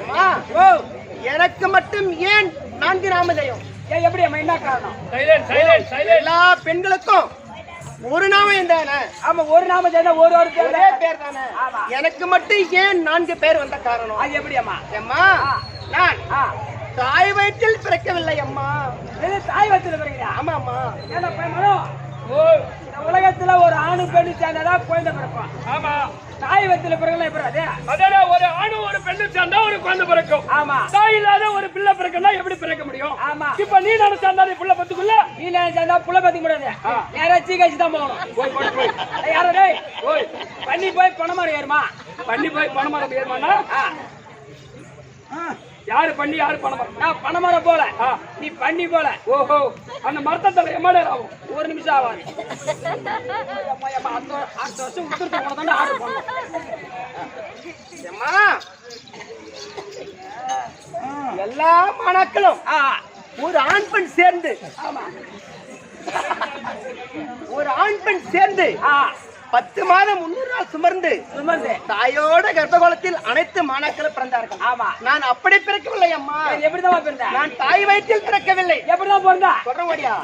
அம்மா, எனக்கு மட்டும் ஏன் 4 நாமதேயம்? எப்படி அம்மா, என்ன காரணம்? எல்லா பெண்களுக்கும் ஒரு நாமம் தானே? ஆமா, ஒரு நாம சேர்ந்தா ஒரு பேர் தானே. எனக்கு மட்டும் ஏன் 4 பேர் வந்த காரணம்? அது எப்படி அம்மா? அம்மா, நான் தாய் வயிற்றில் பிறக்கவில்லை அம்மா. தாய் வயிற்றில் பிறகுதா? ஆமா அம்மா. ஏன்னா பையனும் உலகத்துல ஒரு ஆணு பெண்ணு சேர்ந்தாதான் குழந்தை பிறக்கும். ஆமா, தாய் வயிற்றுல பிறகு எப்படி? அதான ஒரு ஆணு ஒரு பெண்ணு சேர்ந்தா ஒரு குழந்தை பிறக்கும். ஆமா, தாய் இல்லாத ஒரு பிள்ளை பிறக்கனா எப்படி பிறக்க முடியும்? ஆமா. இப்ப நீ நானும் சேர்ந்தா புள்ள பத்துக்குள்ள நீ நான் சேர்ந்தா புள்ள பத்திக்க முடியாது. யாராச்சும் கழிச்சு தான் போகணும். யாரோ டேய் பண்ணி போய் பணமரம் ஏறுமா? பண்ணி போய் பணமரம் ஏறுமானா? யாரு பண்ணி யாரு பணமரம்? நான் பணமரம் போல, நீ பண்ணி போல. ஓஹோ, அந்த மரத்தத்துல எம்மாடே ஆகும்? 1 நிமிஷம் ஆகாது. அடுத்த வருஷம் உத்தரத்து போனதாண்ட ஆர்டர் பண்ணோம். எல்லா மாணாக்களும் ஒரு ஆண் பெண் சேர்ந்து, ஒரு ஆண் பெண் சேர்ந்து 10 மாதம் 300 நாள் சுமர்ந்து தாயோட கர்ப்பகோலத்தில் அனைத்து மாணாக்களும் பிறந்தார்கள். ஆமா, நான் அப்படி பிறக்கவில்லை அம்மா. எப்படிதான் பிறந்த? நான் தாய் வயிற்றில் பிறக்கவில்லை. எப்படிதான் பிறந்தா? சொல்றேன் ஓடியா.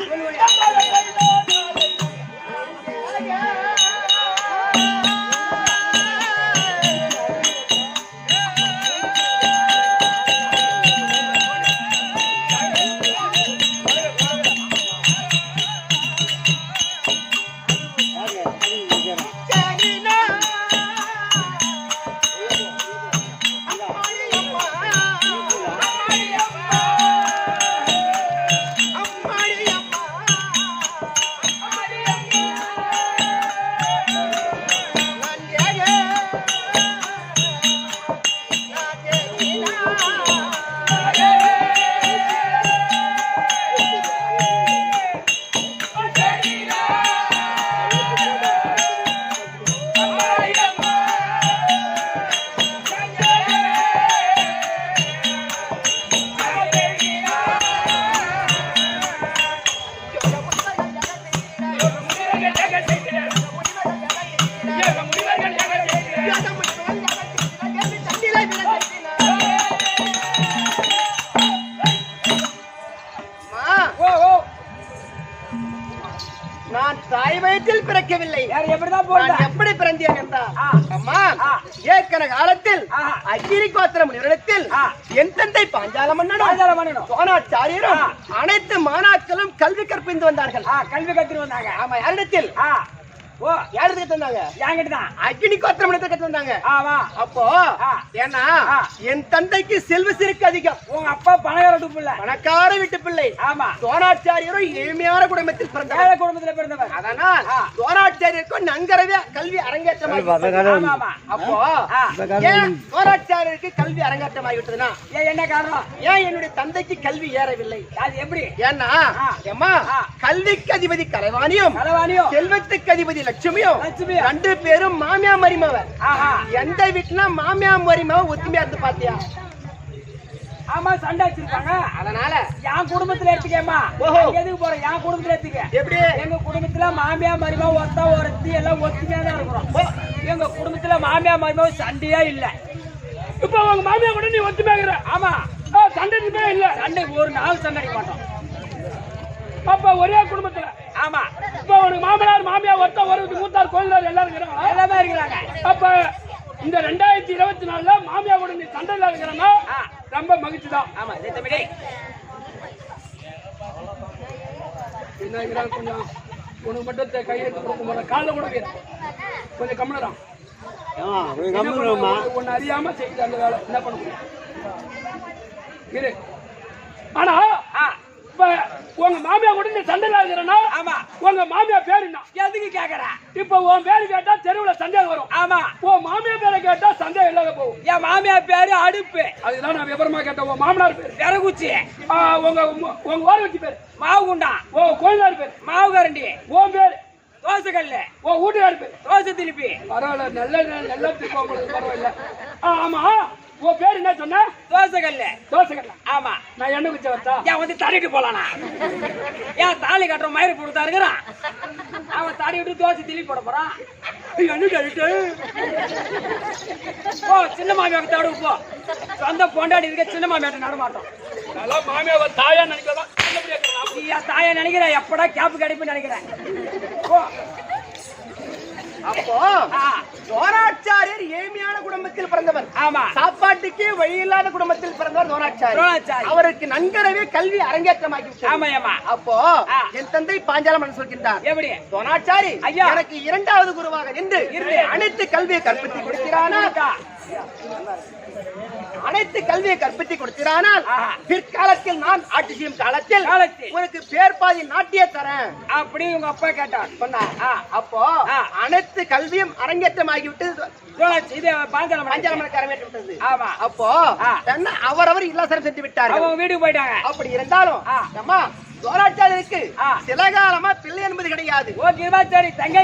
சொல்கின்றார். அம்மா, ஏற்கன காலத்தில் அக்கினி கோத்திரம் நிறுவனத்தில் என் தந்தை பாஞ்சால மன்னனும் சோனாச்சாரியரும் அனைத்து மாணாக்களும் கல்வி கற்பித்து வந்தார்கள். கல்வி கத்துட்டு வந்தாங்க. ஆமா, யாரிடத்தில்? ஓ, யாருக்கு கத்து வந்தாங்க? என்கிட்டதான். அக்கினி கோத்திரம் கத்து வந்தாங்க. ஆமா. அப்போ ஏன்னா என் தந்தைக்கு செல்வ செருக்கு அதிகம். உங்க அப்பா பணக்கார வீட்டு பிள்ளை. பணக்கார வீட்டு பிள்ளை. ஆமா. சோனாச்சாரியரும் ஏழ்மையான குடும்பத்தில் பிறந்தவர். ஏழை குடும்பத்துல பிறந்தவர். அதனால் சோனாச்சாரியருக்கும் நன்கரவே கல்வி அரங்கேற்றமாகி. ஆமா. அப்போ ஏன் சோனாச்சாரியருக்கு கல்வி அரங்கேற்றமாகிவிட்டதுன்னா என்ன காரணம்? ஏன் என்னுடைய தந்தைக்கு கல்வி ஏறவில்லை? அது எப்படி? ஏன்னா அம்மா, கல்விக்கு அதிபதி கலைவாணியும் செல்வத்துக்கு அதிபதி லட்சுமியும் ரெண்டு பேரும் மாமியா மரிமாவ. எந்த வீட்டுனா மாமியா மரிமாவ ஒத்துமையா இருந்து பாத்தியா? ஆமா, சண்டை வச்சிருக்காங்க. அதனால என் குடும்பத்துல எடுத்துக்கேமா. எதுக்கு போற? என் குடும்பத்துல எடுத்துக்க. எப்படி? எங்க குடும்பத்துல மாமியா மரிமா ஒத்த ஒருத்தி எல்லாம் ஒத்துமையா தான் இருக்கிறோம். எங்க குடும்பத்துல மாமியா மரிமா சண்டையா இல்ல. இப்ப உங்க மாமியா கூட நீ ஒத்துமையாகிற? ஆமா. சண்டைக்குமே இல்ல. சண்டை ஒரு நாள் சண்டை அடிக்க மாட்டோம். அப்ப ஒரே குடும்பத்துல. ஆமா. இப்ப உனக்கு மாமனார் மாமியா ஒருத்த ஒரு மூத்தார் கோயிலார் எல்லாரும் இருக்கிறாங்க. எல்லாமே இருக்கிறாங்க. அப்ப இந்த 2024 மாமியா கூட நீ சண்டை இருக்கிறனா ரொம்ப மகிழ்ச்சி தான். ஆமா. தம்பி என்ன கொஞ்சம் உனக்கு மட்டும் கையெழுத்து கொடுக்க போற காலில் கூட கொஞ்சம் கம்மனதான். ஒன்னு அறியாம செய்யுது அந்த வேலை. என்ன பண்ண முடியும்? இரு. ஆனா இப்ப உங்க மாமியா கூட நீ சண்டையில இருக்கிறனா? ஆமா. உங்க மாமியா பேரு என்ன? எதுக்கு கேக்குற? இப்ப உன் பேரு கேட்டா தெருவுல சந்தேகம் வரும். ஆமா. உன் மாமியா பேரை கேட்டா சந்தேகம் இல்லாத போகும். என் மாமியா பேரு அடுப்பு. அதுதான் நான் விவரமா கேட்டேன். உன் மாமனார் பேரு விறகுச்சி. உங்க ஓரவச்சி பேரு மாவு குண்டா. ஓ கோயிலார் பேரு மாவு கரண்டி. உன் பேரு தோசை கல்லு. ஓ வீட்டுக்காரு பேரு தோசை திருப்பி. பரவாயில்ல, நல்லா திருப்பி பரவாயில்ல. ஆமா, உன் பேரு என்ன சொன்ன? தோசை கல்லு. தோசை கல்லா? ஆமா. நான் என்ன குச்ச வச்சா? ஏன் வந்து தடிட்டு போலானா? ஏன் தாலி கட்டுற மயிறு போட்டு இருக்கிறான்? அவன் தடி விட்டு தோசை திருப்பி போட போறான். என்ன கழிட்டு? ஓ, சின்ன மாமியாவுக்கு தடு போ. சொந்த பொண்டாடி இருக்க சின்ன மாமியாட்ட நட மாட்டோம். நல்லா மாமியாவை தாயா நினைக்கலாம். நீ என் தாயா நினைக்கிற? எப்படா கேப்பு கிடைப்புன்னு நினைக்கிறேன். ஓ, அப்போ சோனாச்சாரியர் ஏழ்மையான குடும்பத்தில் பிறந்தவர். ஆமா. சாப்பாட்டுக்கே வழி இல்லாத குடும்பத்தில் பிறந்தவர் சோனாச்சாரியர். அவருக்கு நன்கரவே கல்வி அரங்கேற்றமாகி. ஆமா. அப்போ என் தந்தை பாஞ்சால மன்னன் சொல்கின்றார். எப்படி? சோனாச்சாரி ஐயா, எனக்கு இரண்டாவது குருவாக நின்று அனைத்து கல்வியை கற்பித்து கொடுக்கிறானா? அனைத்து கல்வியை கற்பித்து கொடுக்கிறானால் பிற்காலத்தில் நான் ஆட்சி செய்யும் காலத்தில் உனக்கு பேர் பாதி நாட்டிய தரேன் அப்படி உங்க அப்பா கேட்டார். சொன்னா அப்போ அனைத்து கல்வியும் அரங்கேற்றமாகிவிட்டு அரங்கேற்றவிட்டது. ஆமா. அப்போ அவரவர் இல்லசரம் சென்று விட்டார். அவங்க வீட்டுக்கு போயிட்டாங்க. அப்படி இருந்தாலும் அம்மா சோனாச்சாரியருக்கு சில காலமா பிள்ளை என்பது கிடையாது. ஓ, கிருபாச்சாரி தங்கை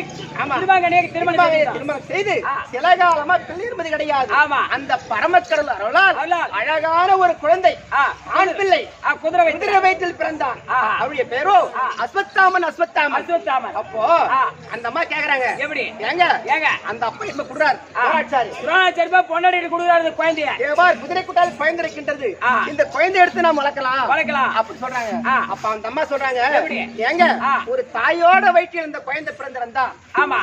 திருமணம் செய்து சில காலமா பிள்ளை என்பது கிடையாது. ஆமா. அந்த பரமக்கடல் அருளால் அழகான ஒரு குழந்தை ஆண் பிள்ளை குதிரை வயிற்றில் பிறந்தான். அவருடைய பேரோ அஸ்வத்தாமன். அப்போ அந்த அம்மா கேக்குறாங்க, எப்படி? ஏங்க அந்த அப்பா இப்ப குடுறாரு சோனாச்சாரி பொன்னாடி குடுறாரு குழந்தைய. குதிரை குட்டால் குழந்தை இருக்கின்றது. இந்த குழந்தை எடுத்து நாம் வளர்க்கலாம் அப்படி சொல்றாங்க. அப்ப அந்த அம்மா சொல்றாங்க, ஏங்க ஒரு தாயோட வயிற்றில் இந்த குழந்தை பிறந்திருந்தா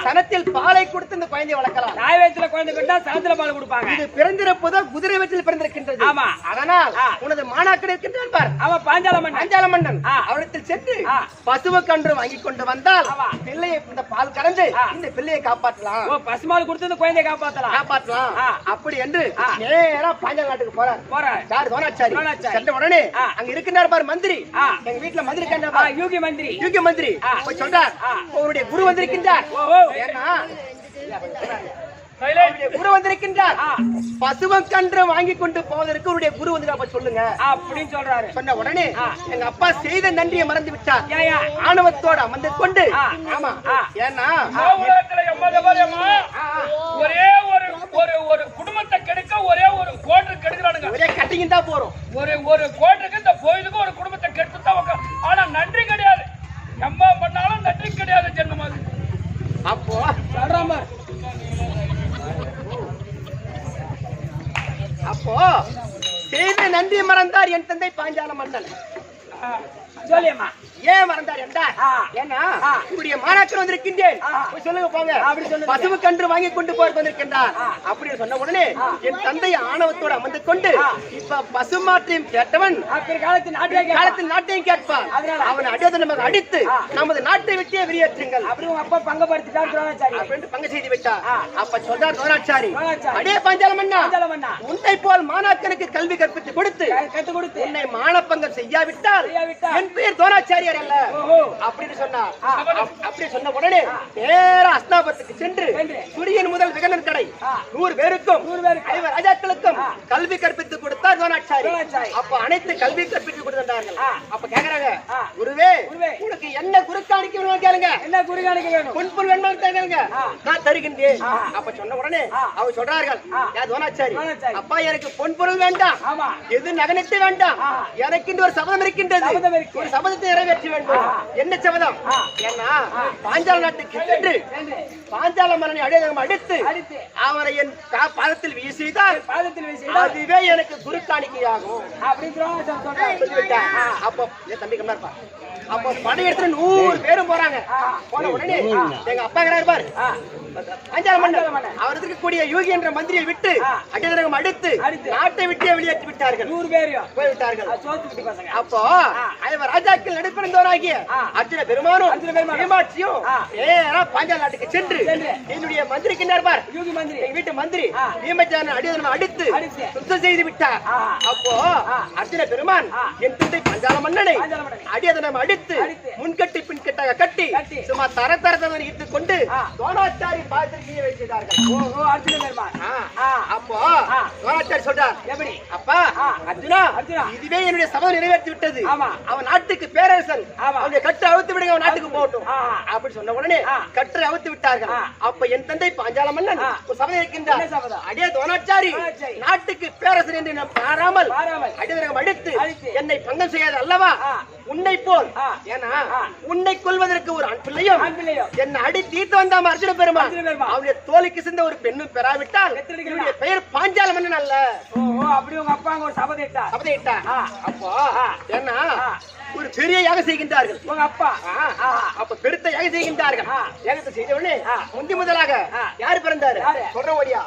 சனத்தில் பாலை கொடுத்து இந்த குழந்தையை வளர்க்கலாம். தாய் வயிற்றுல குழந்தை கிட்டா சனத்துல பால் கொடுப்பாங்க. இது பிறந்திருப்பதோ குதிரை வயிற்றில் பிறந்திருக்கின்றது. ஆமா. அதனால் உனது மாணாக்கர் இருக்கின்றார் பார். அவன் பாஞ்சால மன்னன் அவரிடத்தில் சென்று பசுவு கன்று வாங்கி கொண்டு வந்தால் பிள்ளையை இந்த பால் கறந்து இந்த பிள்ளையை காப்பாற்றலாம். ஓ, பசுமால் கொடுத்து இந்த குழந்தையை காப்பாற்றலாம். அப்படி என்று நேரா பாஞ்சால நாட்டுக்கு போறார். யார்? சோனாச்சாரி. சென்ற உடனே அங்க இருக்கின்றார் பார் மந்திரி. எங்க வீட்டுல மந்திரி யூகி மந்திரி போய் சொல்றார், அவருடைய குரு வந்திருக்கின்றார். குரு வந்திருக்கின்றார். பசுவம் கன்று வாங்கி கொண்டு போவதற்கு உடைய குரு வந்து சொல்லுங்க அப்படின்னு சொல்றாரு. சொன்ன உடனே எங்க அப்பா செய்த நன்றியை மறந்து விட்டார். ஆணவத்தோட அமர்ந்து கொண்டு ஆமா ஏன்னா ஒரே ஒரு குடும்பத்தை கெடுக்க ஒரே ஒரு கோட்டு கெடுக்கிறானுங்க. ஒரே கட்டிங் தான் போறோம். ஒரு கோட்டுக்கு இந்த கோயிலுக்கு ஒரு குடும்பத்தை கெடுத்து தான். ஆனா நன்றி கிடையாது. எம்மா பண்ணாலும் நன்றி கிடையாது. ஜென்மமாக அப்போ செய்த நன்றி மறந்தார் என் தந்தை பாஞ்சால மன்னன். சொல்லியம்மா. ஏன் மறந்தார் என்றார் ஏன்னா உங்களுடைய மாணாக்கர் வந்திருக்கின்றேன் போய் சொல்லுங்க போங்க பசுவு கன்று வாங்கி கொண்டு போய் வந்திருக்கின்றார் அப்படின்னு சொன்ன உடனே என் தந்தை ஆணவத்தோடு அமர்ந்து கொண்டு இப்ப பசு மாற்றையும் கேட்டவன் காலத்தில் நாட்டையும் கேட்பான் அவன் அடியதை நமக்கு அடித்து நமது நாட்டை விட்டே வெளியேற்றுங்கள் அப்படி உங்க அப்பா பங்கப்படுத்திட்டார் துரோணாச்சாரி அப்படின்னு பங்கு செய்து விட்டார். அப்ப சொன்னார் துரோணாச்சாரி, அடே பாஞ்சாலம் அண்ணா, உன்னை போல் மாணாக்கனுக்கு கல்வி கற்பித்து கொடுத்து உன்னை மானப்பங்கம் செய்யாவிட்டால் என் பேர் துரோணாச்சாரி அல்ல அப்படின்னு சொன்னார். அப்படி சொன்ன உடனே நேரா அஸ்தாபத்துக்கு சென்று துரியன் முதல் விகடன் கடை 100 பேருக்கும் 5 ராஜாக்களுக்கும் கல்வி கற்பித்து கொடுத்தார் துரோணாச்சாரி. அப்ப அனைத்து கல்வி கற்பித்து கொடுத்தார்கள். அப்ப கேக்குறாங்க, குருவே உனக்கு என்ன குறுக்காணிக்க வேணும் கேளுங்க. என்ன குறுக்காணிக்க வேணும்? பொன்பொருள் வேணும்னு கேளுங்க, நான் தருகின்றேன். அப்ப சொன்ன உடனே அவர் சொல்றார்கள், துரோணாச்சாரி அப்பா எனக்கு பொன்பொருள் வேண்டாம், எது நகனத்து வேண்டாம், எனக்கு ஒரு சபதம் இருக்கின்றது, ஒரு சபதத்தை நிறைவேற்ற வேண்டும். என்ன சபதம்? ஏன்னா பாஞ்சால நாட்டுக்கு சென்று பாஞ்சால மன்னனை அடித்து அவரை என் பாதத்தில் வீசிதான் அதுவே எனக்கு குரு காணிக்கையாகும். அப்போ தம்பி கம்மா அப்போ படையெடுத்து 100 பேரும் போறாங்க. போன உடனே எங்க அப்பா இருப்பாரு பாஞ்சால மன்னன் அவர் இருக்கக்கூடிய யோகி என்ற மந்திரியை விட்டு அடிதரகம் அடித்து நாட்டை விட்டே வெளியேற்றி விட்டார்கள். 100 பேரையும் போய்விட்டார்கள். அப்போ ராஜாக்கள் நடுப்பிறந்தவராகிய அர்ஜுன பெருமானும் பீமாட்சியும் நேரா பாஞ்சால நாட்டுக்கு சென்று என்னுடைய மந்திரிக்கு இருப்பார் யோகி மந்திரி, எங்க வீட்டு மந்திரி பீமச்சாரன் அடிதரகம் அடித்து சுத்தம் செய்து விட்டார். அப்போ அர்ஜுன பெருமான் என் தந்தை பாஞ்சால மன்னனை அடிதரகம் அடித்து முன்கட்டி பின்கட்டாக கட்டி சும்மா தரத்தரத்தவன் இட்டுக் கொண்டு துரோணாச்சாரி பாத்திரிக்கையை வைத்தார்கள். அப்போ துரோணாச்சாரி சொல்றார், எப்படி அப்பா அர்ஜுனா, இதுவே என்னுடைய சபதம் நிறைவேற்றி விட்டது, அவன் நாட்டுக்கு பேரரசன், அவனுடைய கட்டு அவுத்து விடுங்க, அவன் நாட்டுக்கு போகட்டும் அப்படி சொன்ன உடனே கட்டை அவுத்து விட்டார்கள். அப்ப என் தந்தை பாஞ்சால மன்னன் ஒரு சபதம் இருக்கின்றார், அடியே துரோணாச்சாரி நாட்டுக்கு பேரரசன் என்று நான் பாராமல் அடிதரகம் அடித்து என்னை பங்கம் செய்யாது அல்லவா உன்னை போல், ஏன்னா உன்னை கொல்வதற்கு ஒரு ஆண் பிள்ளையும் என்னை அடி தீர்த்து வந்தாம அர்ஜுன பெருமான் அவருடைய தோலுக்கு சேர்ந்த ஒரு பெண்ணும் பெறாவிட்டால் என்னுடைய பெயர் பாஞ்சால மன்னன் அல்ல. அப்படி உங்க அப்பா ஒரு சபதம் இட்டார். அப்போ ஏன்னா ஒரு பெரிய யாகம் செய்கின்றார்கள் உங்க அப்பா. அப்ப பெருத்த யாகம் செய்கின்றார்கள். யாகத்தை செய்த உடனே முந்தி முதலாக யாரு பிறந்தாரு சொல்ற ஓடியா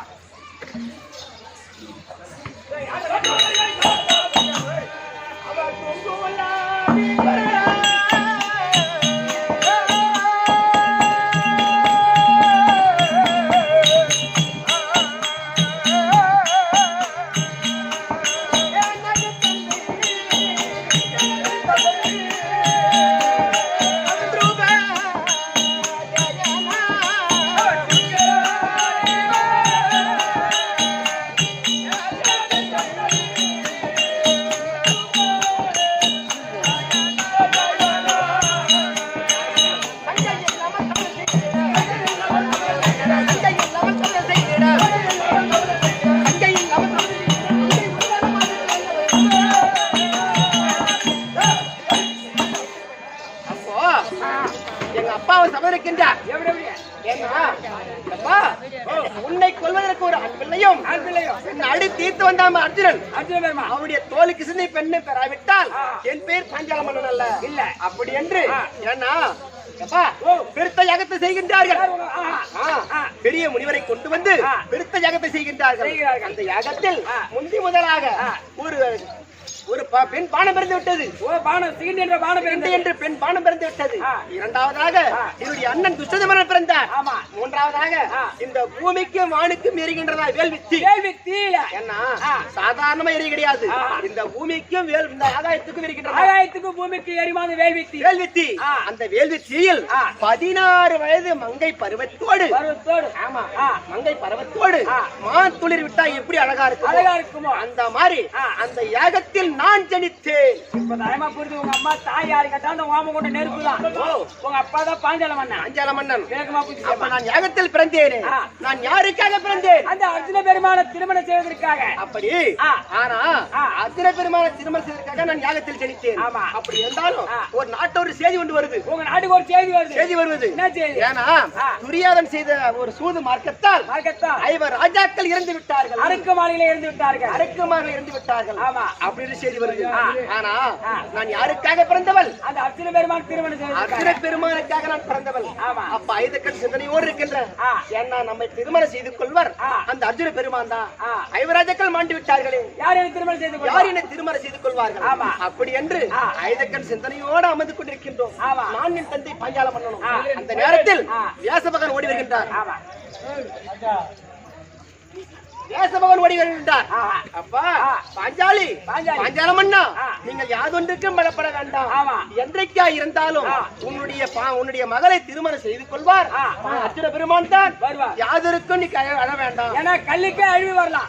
உன்னை கொல்வதற்கு ஒரு ஆண் பிள்ளையும் அடி தீர்த்து வந்தாம அர்ஜுனன் அவருடைய தோலுக்கு சிந்தை பெண்ணை பெறாவிட்டால் என் பேர் பாஞ்சால மன்னன் அல்ல இல்ல அப்படி என்று. ஏன்னா பெருத்த யாகத்தை செய்கின்றார்கள், பெரிய முனிவரை கொண்டு வந்து பெருத்த யாகத்தை செய்கின்றார்கள். அந்த யாகத்தில் முந்தி முதலாக ஒரு பெண் பானம் பிறந்து விட்டது. என்று பெண் பானம் பிறந்து விட்டது. இரண்டாவதாக என்னுடைய அண்ணன் துஷ்டதமனன் பிறந்தார். மூன்றாவதாக இந்த பூமிக்கும் வானுக்கும் எரிகின்றதா வேல்வித்தி. என்ன சாதாரணமா எரி கிடையாது, இந்த பூமிக்கும் இந்த ஆகாயத்துக்கும் எரிகின்றது. ஆகாயத்துக்கும் பூமிக்கு எரிமான வேல்வித்தி. அந்த வேல்வித்தியில் 16 வயது மங்கை பருவத்தோடு மங்கை பருவத்தோடு மான் துளிர் விட்டா எப்படி அழகா இருக்குமோ அந்த மாதிரி அந்த யாகத்தில் நான் ஜனித்தேன். இப்ப புரியுது. உங்க அம்மா தாய் யாரு கேட்டாலும் ஓம கொண்ட நெருப்பு தான். உங்க அப்பா தான் பாஞ்சால மன்னன். வேகமா புரியுது. அப்ப நான் யாகத்தில் பிறந்தேன். நான் யாருக்காக பிறந்தேன்? அந்த அர்ஜுன பெருமான திருமணம் செய்வதற்காக. அப்படி ஆனா அர்ஜுன பெருமான திருமணம் செய்வதற்காக நான் யாகத்தில் ஜனித்தேன். அப்படி இருந்தாலும் ஒரு நாட்டு ஒரு செய்தி கொண்டு வருது. உங்க நாட்டுக்கு ஒரு செய்தி வருவது. என்ன செய்தி? ஏன்னா துரியோதனன் செய்த ஒரு சூது மார்க்கத்தால் 5 ராஜாக்கள் இறந்து விட்டார்கள். அரக்கு மாளிகையில இறந்து விட்டார்கள். ஆமா அப்படி செய்தி வருது. ஆனா நான் யாருக்காக பிறந்தவள்? அந்த அர்ஜுன பெருமான் திருமணம் செய்து அர்ஜுன பெருமானுக்காக நான் பிறந்தவள். அப்ப ஐதக்கன் சிந்தனையோடு இருக்கின்றேன். ஏன்னா நம்மை திருமணம் செய்து கொள்வார் அந்த அர்ஜுன பெருமான் தான். ஐவராஜாக்கள் மாண்டு விட்டார்களே, யார் என்ன திருமணம் செய்து கொள்வார்? யார் என்ன திருமணம் செய்து கொள்வார்கள்? அப்படி என்று ஐதக்கன் சிந்தனையோடு அமர்ந்து கொண்டிருக்கின்றோம். நான் என் தந்தை பாஞ்சாலம் பண்ணணும். அந்த நேரத்தில் வியாசபகவான் ஓடி வருகின்றார். வியாசபகவான் ஓடி வருகின்றார். அப்பா பாஞ்சாலி, பாஞ்சாலம் அண்ணா, நீங்கள் யாதொன்றுக்கும் பலப்பட வேண்டாம். என்றைக்கா இருந்தாலும் உன்னுடைய மகளை திருமணம் செய்து கொள்வார் அர்ஜுன பெருமான் தான். யாதொருக்கும் நீ அழ வேண்டாம். ஏன்னா கல்லுக்கே அழிவு வரலாம்.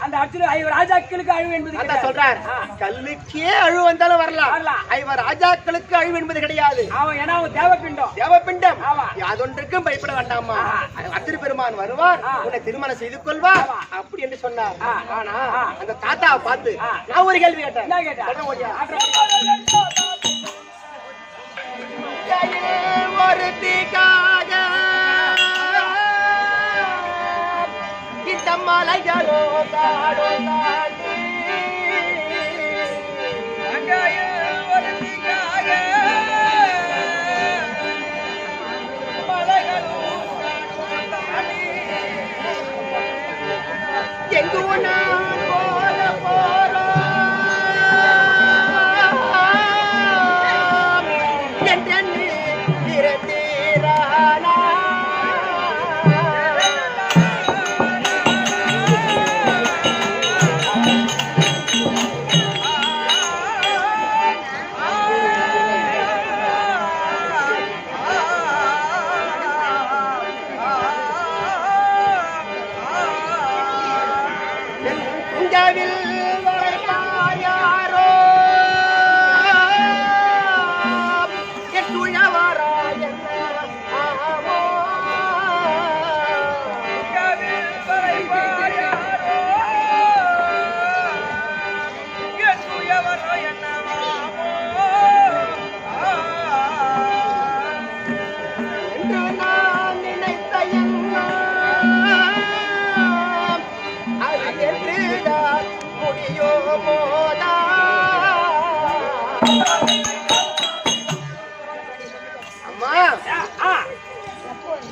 அந்த அர்ஜுன ராஜாக்களுக்கு அழிவு என்பது சொல்றார். கல்லுக்கே அழிவு வந்தாலும் வரலாம். ஐவர் ராஜாக்களுக்கு அழிவு என்பது கிடையாது. ஏன்னா அவங்க தேவப்பிண்டம். தேவப்பிண்டம். யாதொன்றுக்கும் பயப்பட வேண்டாமா. அர்ஜுன பெருமான் வருவார், உன்னை திருமணம் செய்து கொள்வார் அப்படி என்று சொன்னார். ஆனா அந்த தாத்தாவை பார்த்து நான் ஒரு கேள்வி கேட்டேன். ஒருத்திக்காக இந்த மலைகளோ காடோ தாண்டி எங்கு நான் போறோம் என்றென்று திறத்தீரானா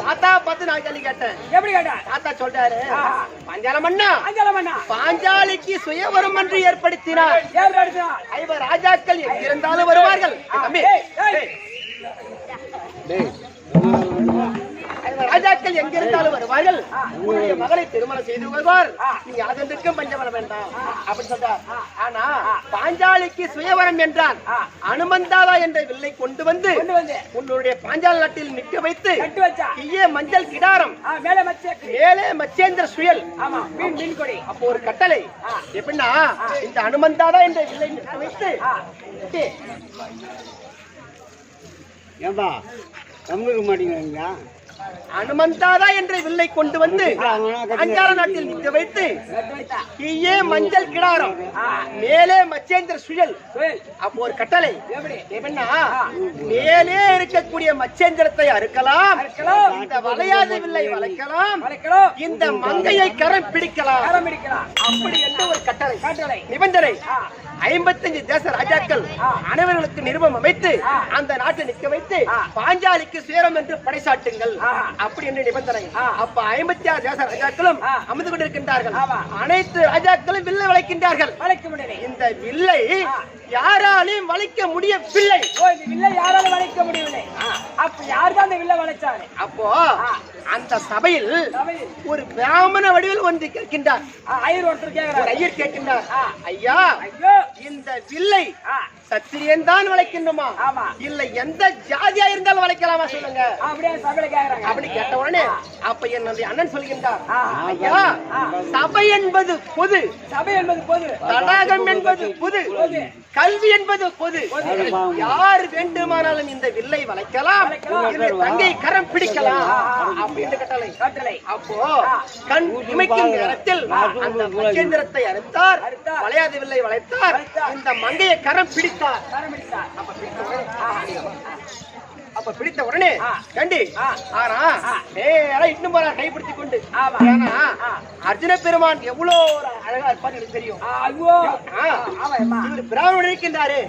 தாத்தா பார்த்து நான் கேள்வி கேட்டேன். எப்படி கேட்டா? தாத்தா சொல்றாரு, பாஞ்சாலம் அண்ணா, பாஞ்சாலிக்கு சுயவரம் என்று ஏற்படுத்தினார். ஐவர் ராஜாக்கள் எங்கிருந்தாலும் வருவார்கள். தம்பி, ராஜாக்கள் எங்கிருந்தாலும் வருவார்கள். உன்னுடைய மகளை திருமணம் செய்து கொள்வார். நீ யாதொன்றுக்கும் பஞ்சம் வர வேண்டாம் அப்படி சொல்றார். ஆனா பாஞ்சாலிக்கு சுயவரம் என்றான். அனுமந்தாவா என்ற வில்லை கொண்டு வந்து உன்னுடைய பாஞ்சால நாட்டில் நிற்க வைத்து கையே மஞ்சள் கிடாரம், மேலே மச்சேந்திர சுயல். அப்போ ஒரு கட்டளை எப்படின்னா, இந்த அனுமந்தாவா என்ற வில்லை நிற்க வைத்து ஏன்பா தமிழுக்கு மாட்டீங்க அனுமந்தாதா என்ற வில்லை கொண்டு வந்து பாஞ்சால நாட்டில் நிற்க வைத்து கீழே மஞ்சள் கிடாரம், மேலே மச்சேந்திர சுயல். அப்போ ஒரு கட்டளை எப்படின்னா, மேலே இருக்கக்கூடிய மச்சேந்திரத்தை அறுக்கலாம், இந்த வளையாத வில்லை வளைக்கலாம், இந்த மங்கையை கரம் பிடிக்கலாம் அப்படி என்று ஒரு கட்டளை நிபந்தனை. 55 தேச ராஜாக்கள் அனைவர்களுக்கு நிருபம் அமைத்து அந்த நாட்டை நிற்க வைத்து பாஞ்சாலிக்கு சேரம் என்று படைசாட்டுங்கள் அப்படி என்று நிபந்தனை. அப்ப 56 தேச ராஜாக்களும் அமர்ந்து கொண்டிருக்கின்றார்கள். அனைத்து ராஜாக்களும் வில்லை வளைக்கின்றார்கள். இந்த வில்லை யாராலையும் வளைக்க முடியவில்லை. யாராலும் வளைக்க முடியவில்லை. அப்ப யாருதான் அந்த வில்லை வளைச்சாரு? அப்போ அந்த சபையில் ஒரு பிராமண வடிவில் வந்து கேட்கின்றார். ஐயர் கேட்கின்றார், ஐயா இந்த வில்லை சத்திரியன் தான் வளைக்கணுமா இல்ல எந்த ஜாதியா இருந்தாலும் வளைக்கலாமா சொல்லுங்க அப்படி கேட்ட உடனே அப்ப என்னுடைய அண்ணன் சொல்கின்றார், ஐயா சபை என்பது பொது, தடாகம் என்பது பொது, கல்வி என்பது பொது. யார் வேண்டுமானாலும் இந்த வில்லை வளைக்கலாம், தங்கை கரம் பிடிக்கலாம் அப்படின்னு கட்டளை. அப்போ கண் இமைக்கும் நேரத்தில் அந்த மச்சேந்திரத்தை அறுத்தார், வளையாத வில்லை வளைத்தார், இந்த மங்கையை கரம் பிடித்தார். அப்ப பிடித்த உடனே கண்டி ஆனா நேரா இன்னும் போற கைப்பிடித்துக் கொண்டு ஏன்னா அர்ஜுன பெருமான் எவ்வளவு ஒரு அழகா இருப்பான்னு எனக்கு தெரியும். இவர் பிராமணன் இருக்கின்றாரு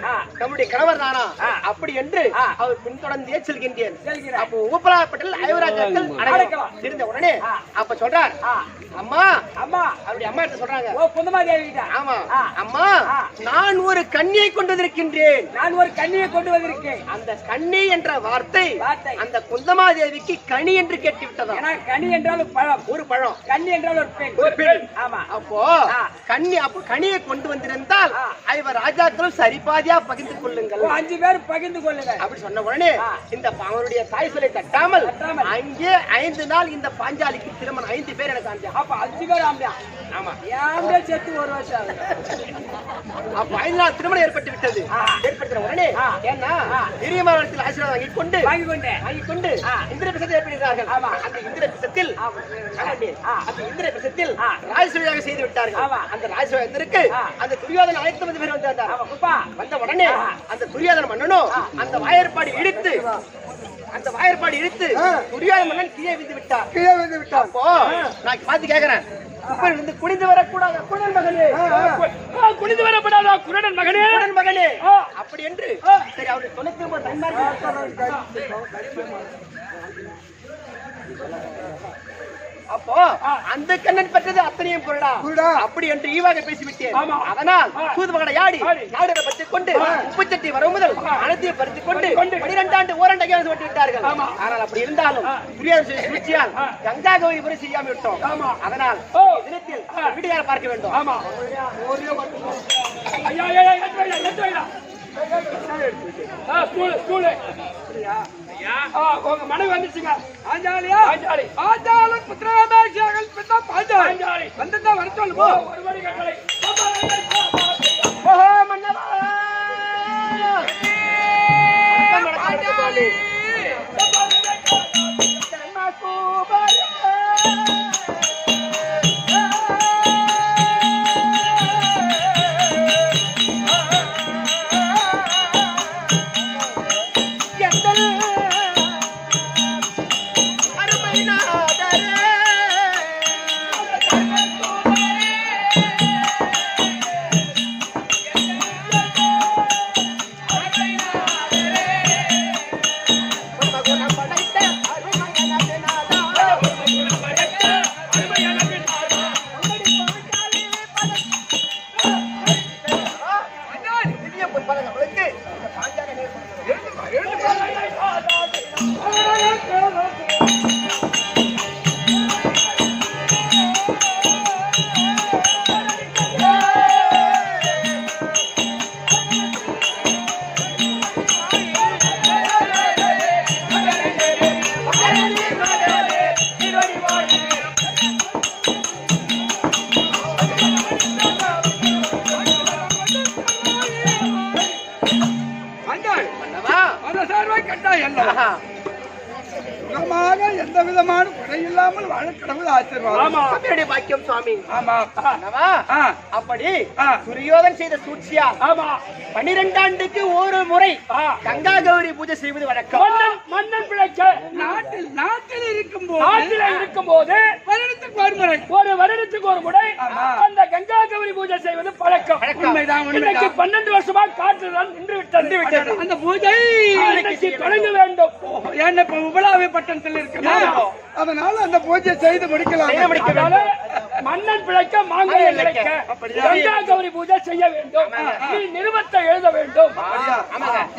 நம்முடைய கணவர் தானா அப்படி என்று அவர் பின்தொடர்ந்தே செல்கின்றேன். அப்போ உபலாப்பட்டல் ஐவராஜர்கள் அடைக்கலாம் தெரிந்த உடனே அப்ப சொல்றார் அம்மா அம்மா அப்படி அம்மா கிட்ட சொல்றாங்க ஆமா அம்மா நான் ஒரு கன்னியை கொண்டு வந்திருக்கின்றேன். நான் ஒரு கன்னியை கொண்டு வந்திருக்கேன். அந்த கன்னி என்ற வார்த்தை அந்த குந்தமாதேவிக்கு கனி என்று கேட்டு விட்டதா? கனி என்றால் பழம், ஒரு பழம். கன்னி என்றால் ஒரு பெண், ஒரு பெண். ஆமா. அப்போ கன்னி அப்ப கனியை கொண்டு வந்திருந்தால் ஐவர் ராஜாக்களும் சரிபாதியா பகிர்ந்து கொள்ளுங்கள். 5 பேர் பகிர்ந்து கொள்ளுங்கள் அப்படி சொன்ன உடனே இந்த அவருடைய தாய் சொல்லை தட்டாமல் அங்கே 5 நாள் இந்த பாஞ்சாலிக்கு திருமணம் 5 பேர் எனக்கு ஆம்பியா. அப்ப 5 பேர் ஆம்பியா. ஆமா. யாரே செத்து ஒரு வருஷம் அப்ப 5 நாள் திருமணம் ஏற்பட்டு விட்டது. ஏற்பட்ட உடனே ஏன்னா பெரியமாவளத்தில் ஆசீர்வாதம் வாங்கி கொண்டு இந்திர பிரசத்தை ஏற்படுகிறார்கள். அந்த இந்திர பிரசத்தில் ராஜசூயாக செய்து விட்டார்கள். அந்த ராஜசூயத்திற்கு அந்த துரியோதன 5 பேர் வந்தார். வந்த உடனே அந்த துரியோதன மன்னனும் அந்த வாயற்பாடு இழுத்து துரியோதன மன்னன் கீழே விழுந்து விட்டார். அப்போ நான் பார்த்து கேட்கிறேன் இருந்து குனிந்து வரக்கூடாது குணன் மகனே, குனிந்து வரப்படாதா குருடன் மகனே, குணன் மகனே அப்படி என்று சரி அவருடைய தொலைத்து தன்மார்க்க அப்போ அந்த கண்ணன் பெற்றது அத்தனையும் குருடா அப்படி என்று ஈவாக பேசிவிட்டேன். அதனால் சூதுமகனை யாடி நாடுகளை பற்றிக் கொண்டு உப்பு சட்டி வரும் முதல் அனைத்தையும் பறித்துக் கொண்டு 12 ஆண்டு ஓரண்டை ஓட்டி விட்டார்கள். ஆனால் அப்படி இருந்தாலும் சூழ்ச்சியால் கங்கா கௌரி முறை செய்யாமல் விட்டோம். அதனால் தினத்தில் வீடியோவை பார்க்க வேண்டும். ஆமா உங்க மனைவி வந்துச்சுங்க. வந்துதான் வர சொல்லுங்க. ஒரு மணி கட்டளை எந்த விதமான குறையில்லாமல் வாழ கடவுள் ஆசீர்வாதம். பாக்கியம் சுவாமி. ஆமா அப்படி துரியோதன் செய்த சூழ்ச்சியா 12 ஆண்டுக்கு ஒரு முறை கங்கா கௌரி பூஜை செய்வது வழக்கம். மன்னன் பிழைக்க நாட்டில் இருக்கும் போது ஒரு வருடத்துக்கு ஒரு முறை அந்த கங்கா கௌரி பூஜை செய்வது பழக்கம். இன்னைக்கு 12 வருஷமா காற்றுதான் நின்று விட்டது. அந்த பூஜை தொடங்க வேண்டும். என்ன உபலாவை பட்டணத்தில் இருக்கு, அதனால அந்த பூஜை செய்து முடிக்கலாம். மன்னன் பிழைக்க மாங்கல்யம் நிலைக்க கங்கா கௌரி பூஜை செய்ய வேண்டும். நீ நிருபத்தை எழுத வேண்டும்.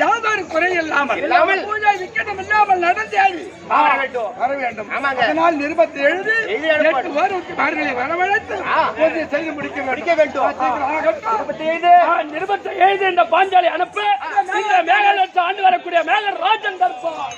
யாதொரு குறை இல்லாமல் பூஜை விக்கெட்டும் இல்லாமல் நடந்தே வர வேண்டும். அதனால் நிருபத்தை எழுதி 8 வாரங்களை வரவழைத்து பூஜை செய்து முடிக்க வேண்டும். நிருபத்தை எழுதி இந்த பாஞ்சாலி அனுப்ப இந்த மேகலட்ச ஆண்டு வரக்கூடிய மேகர் ராஜன் தர்ப்பான்.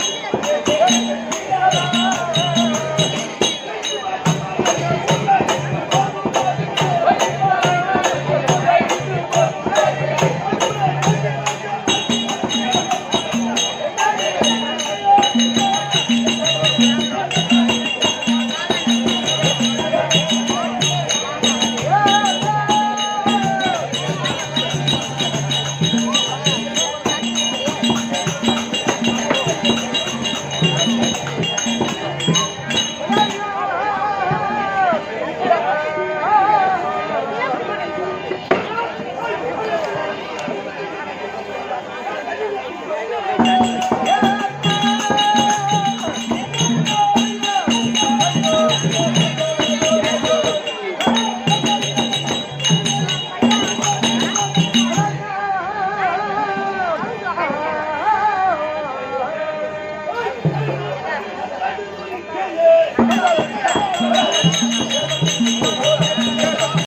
போய்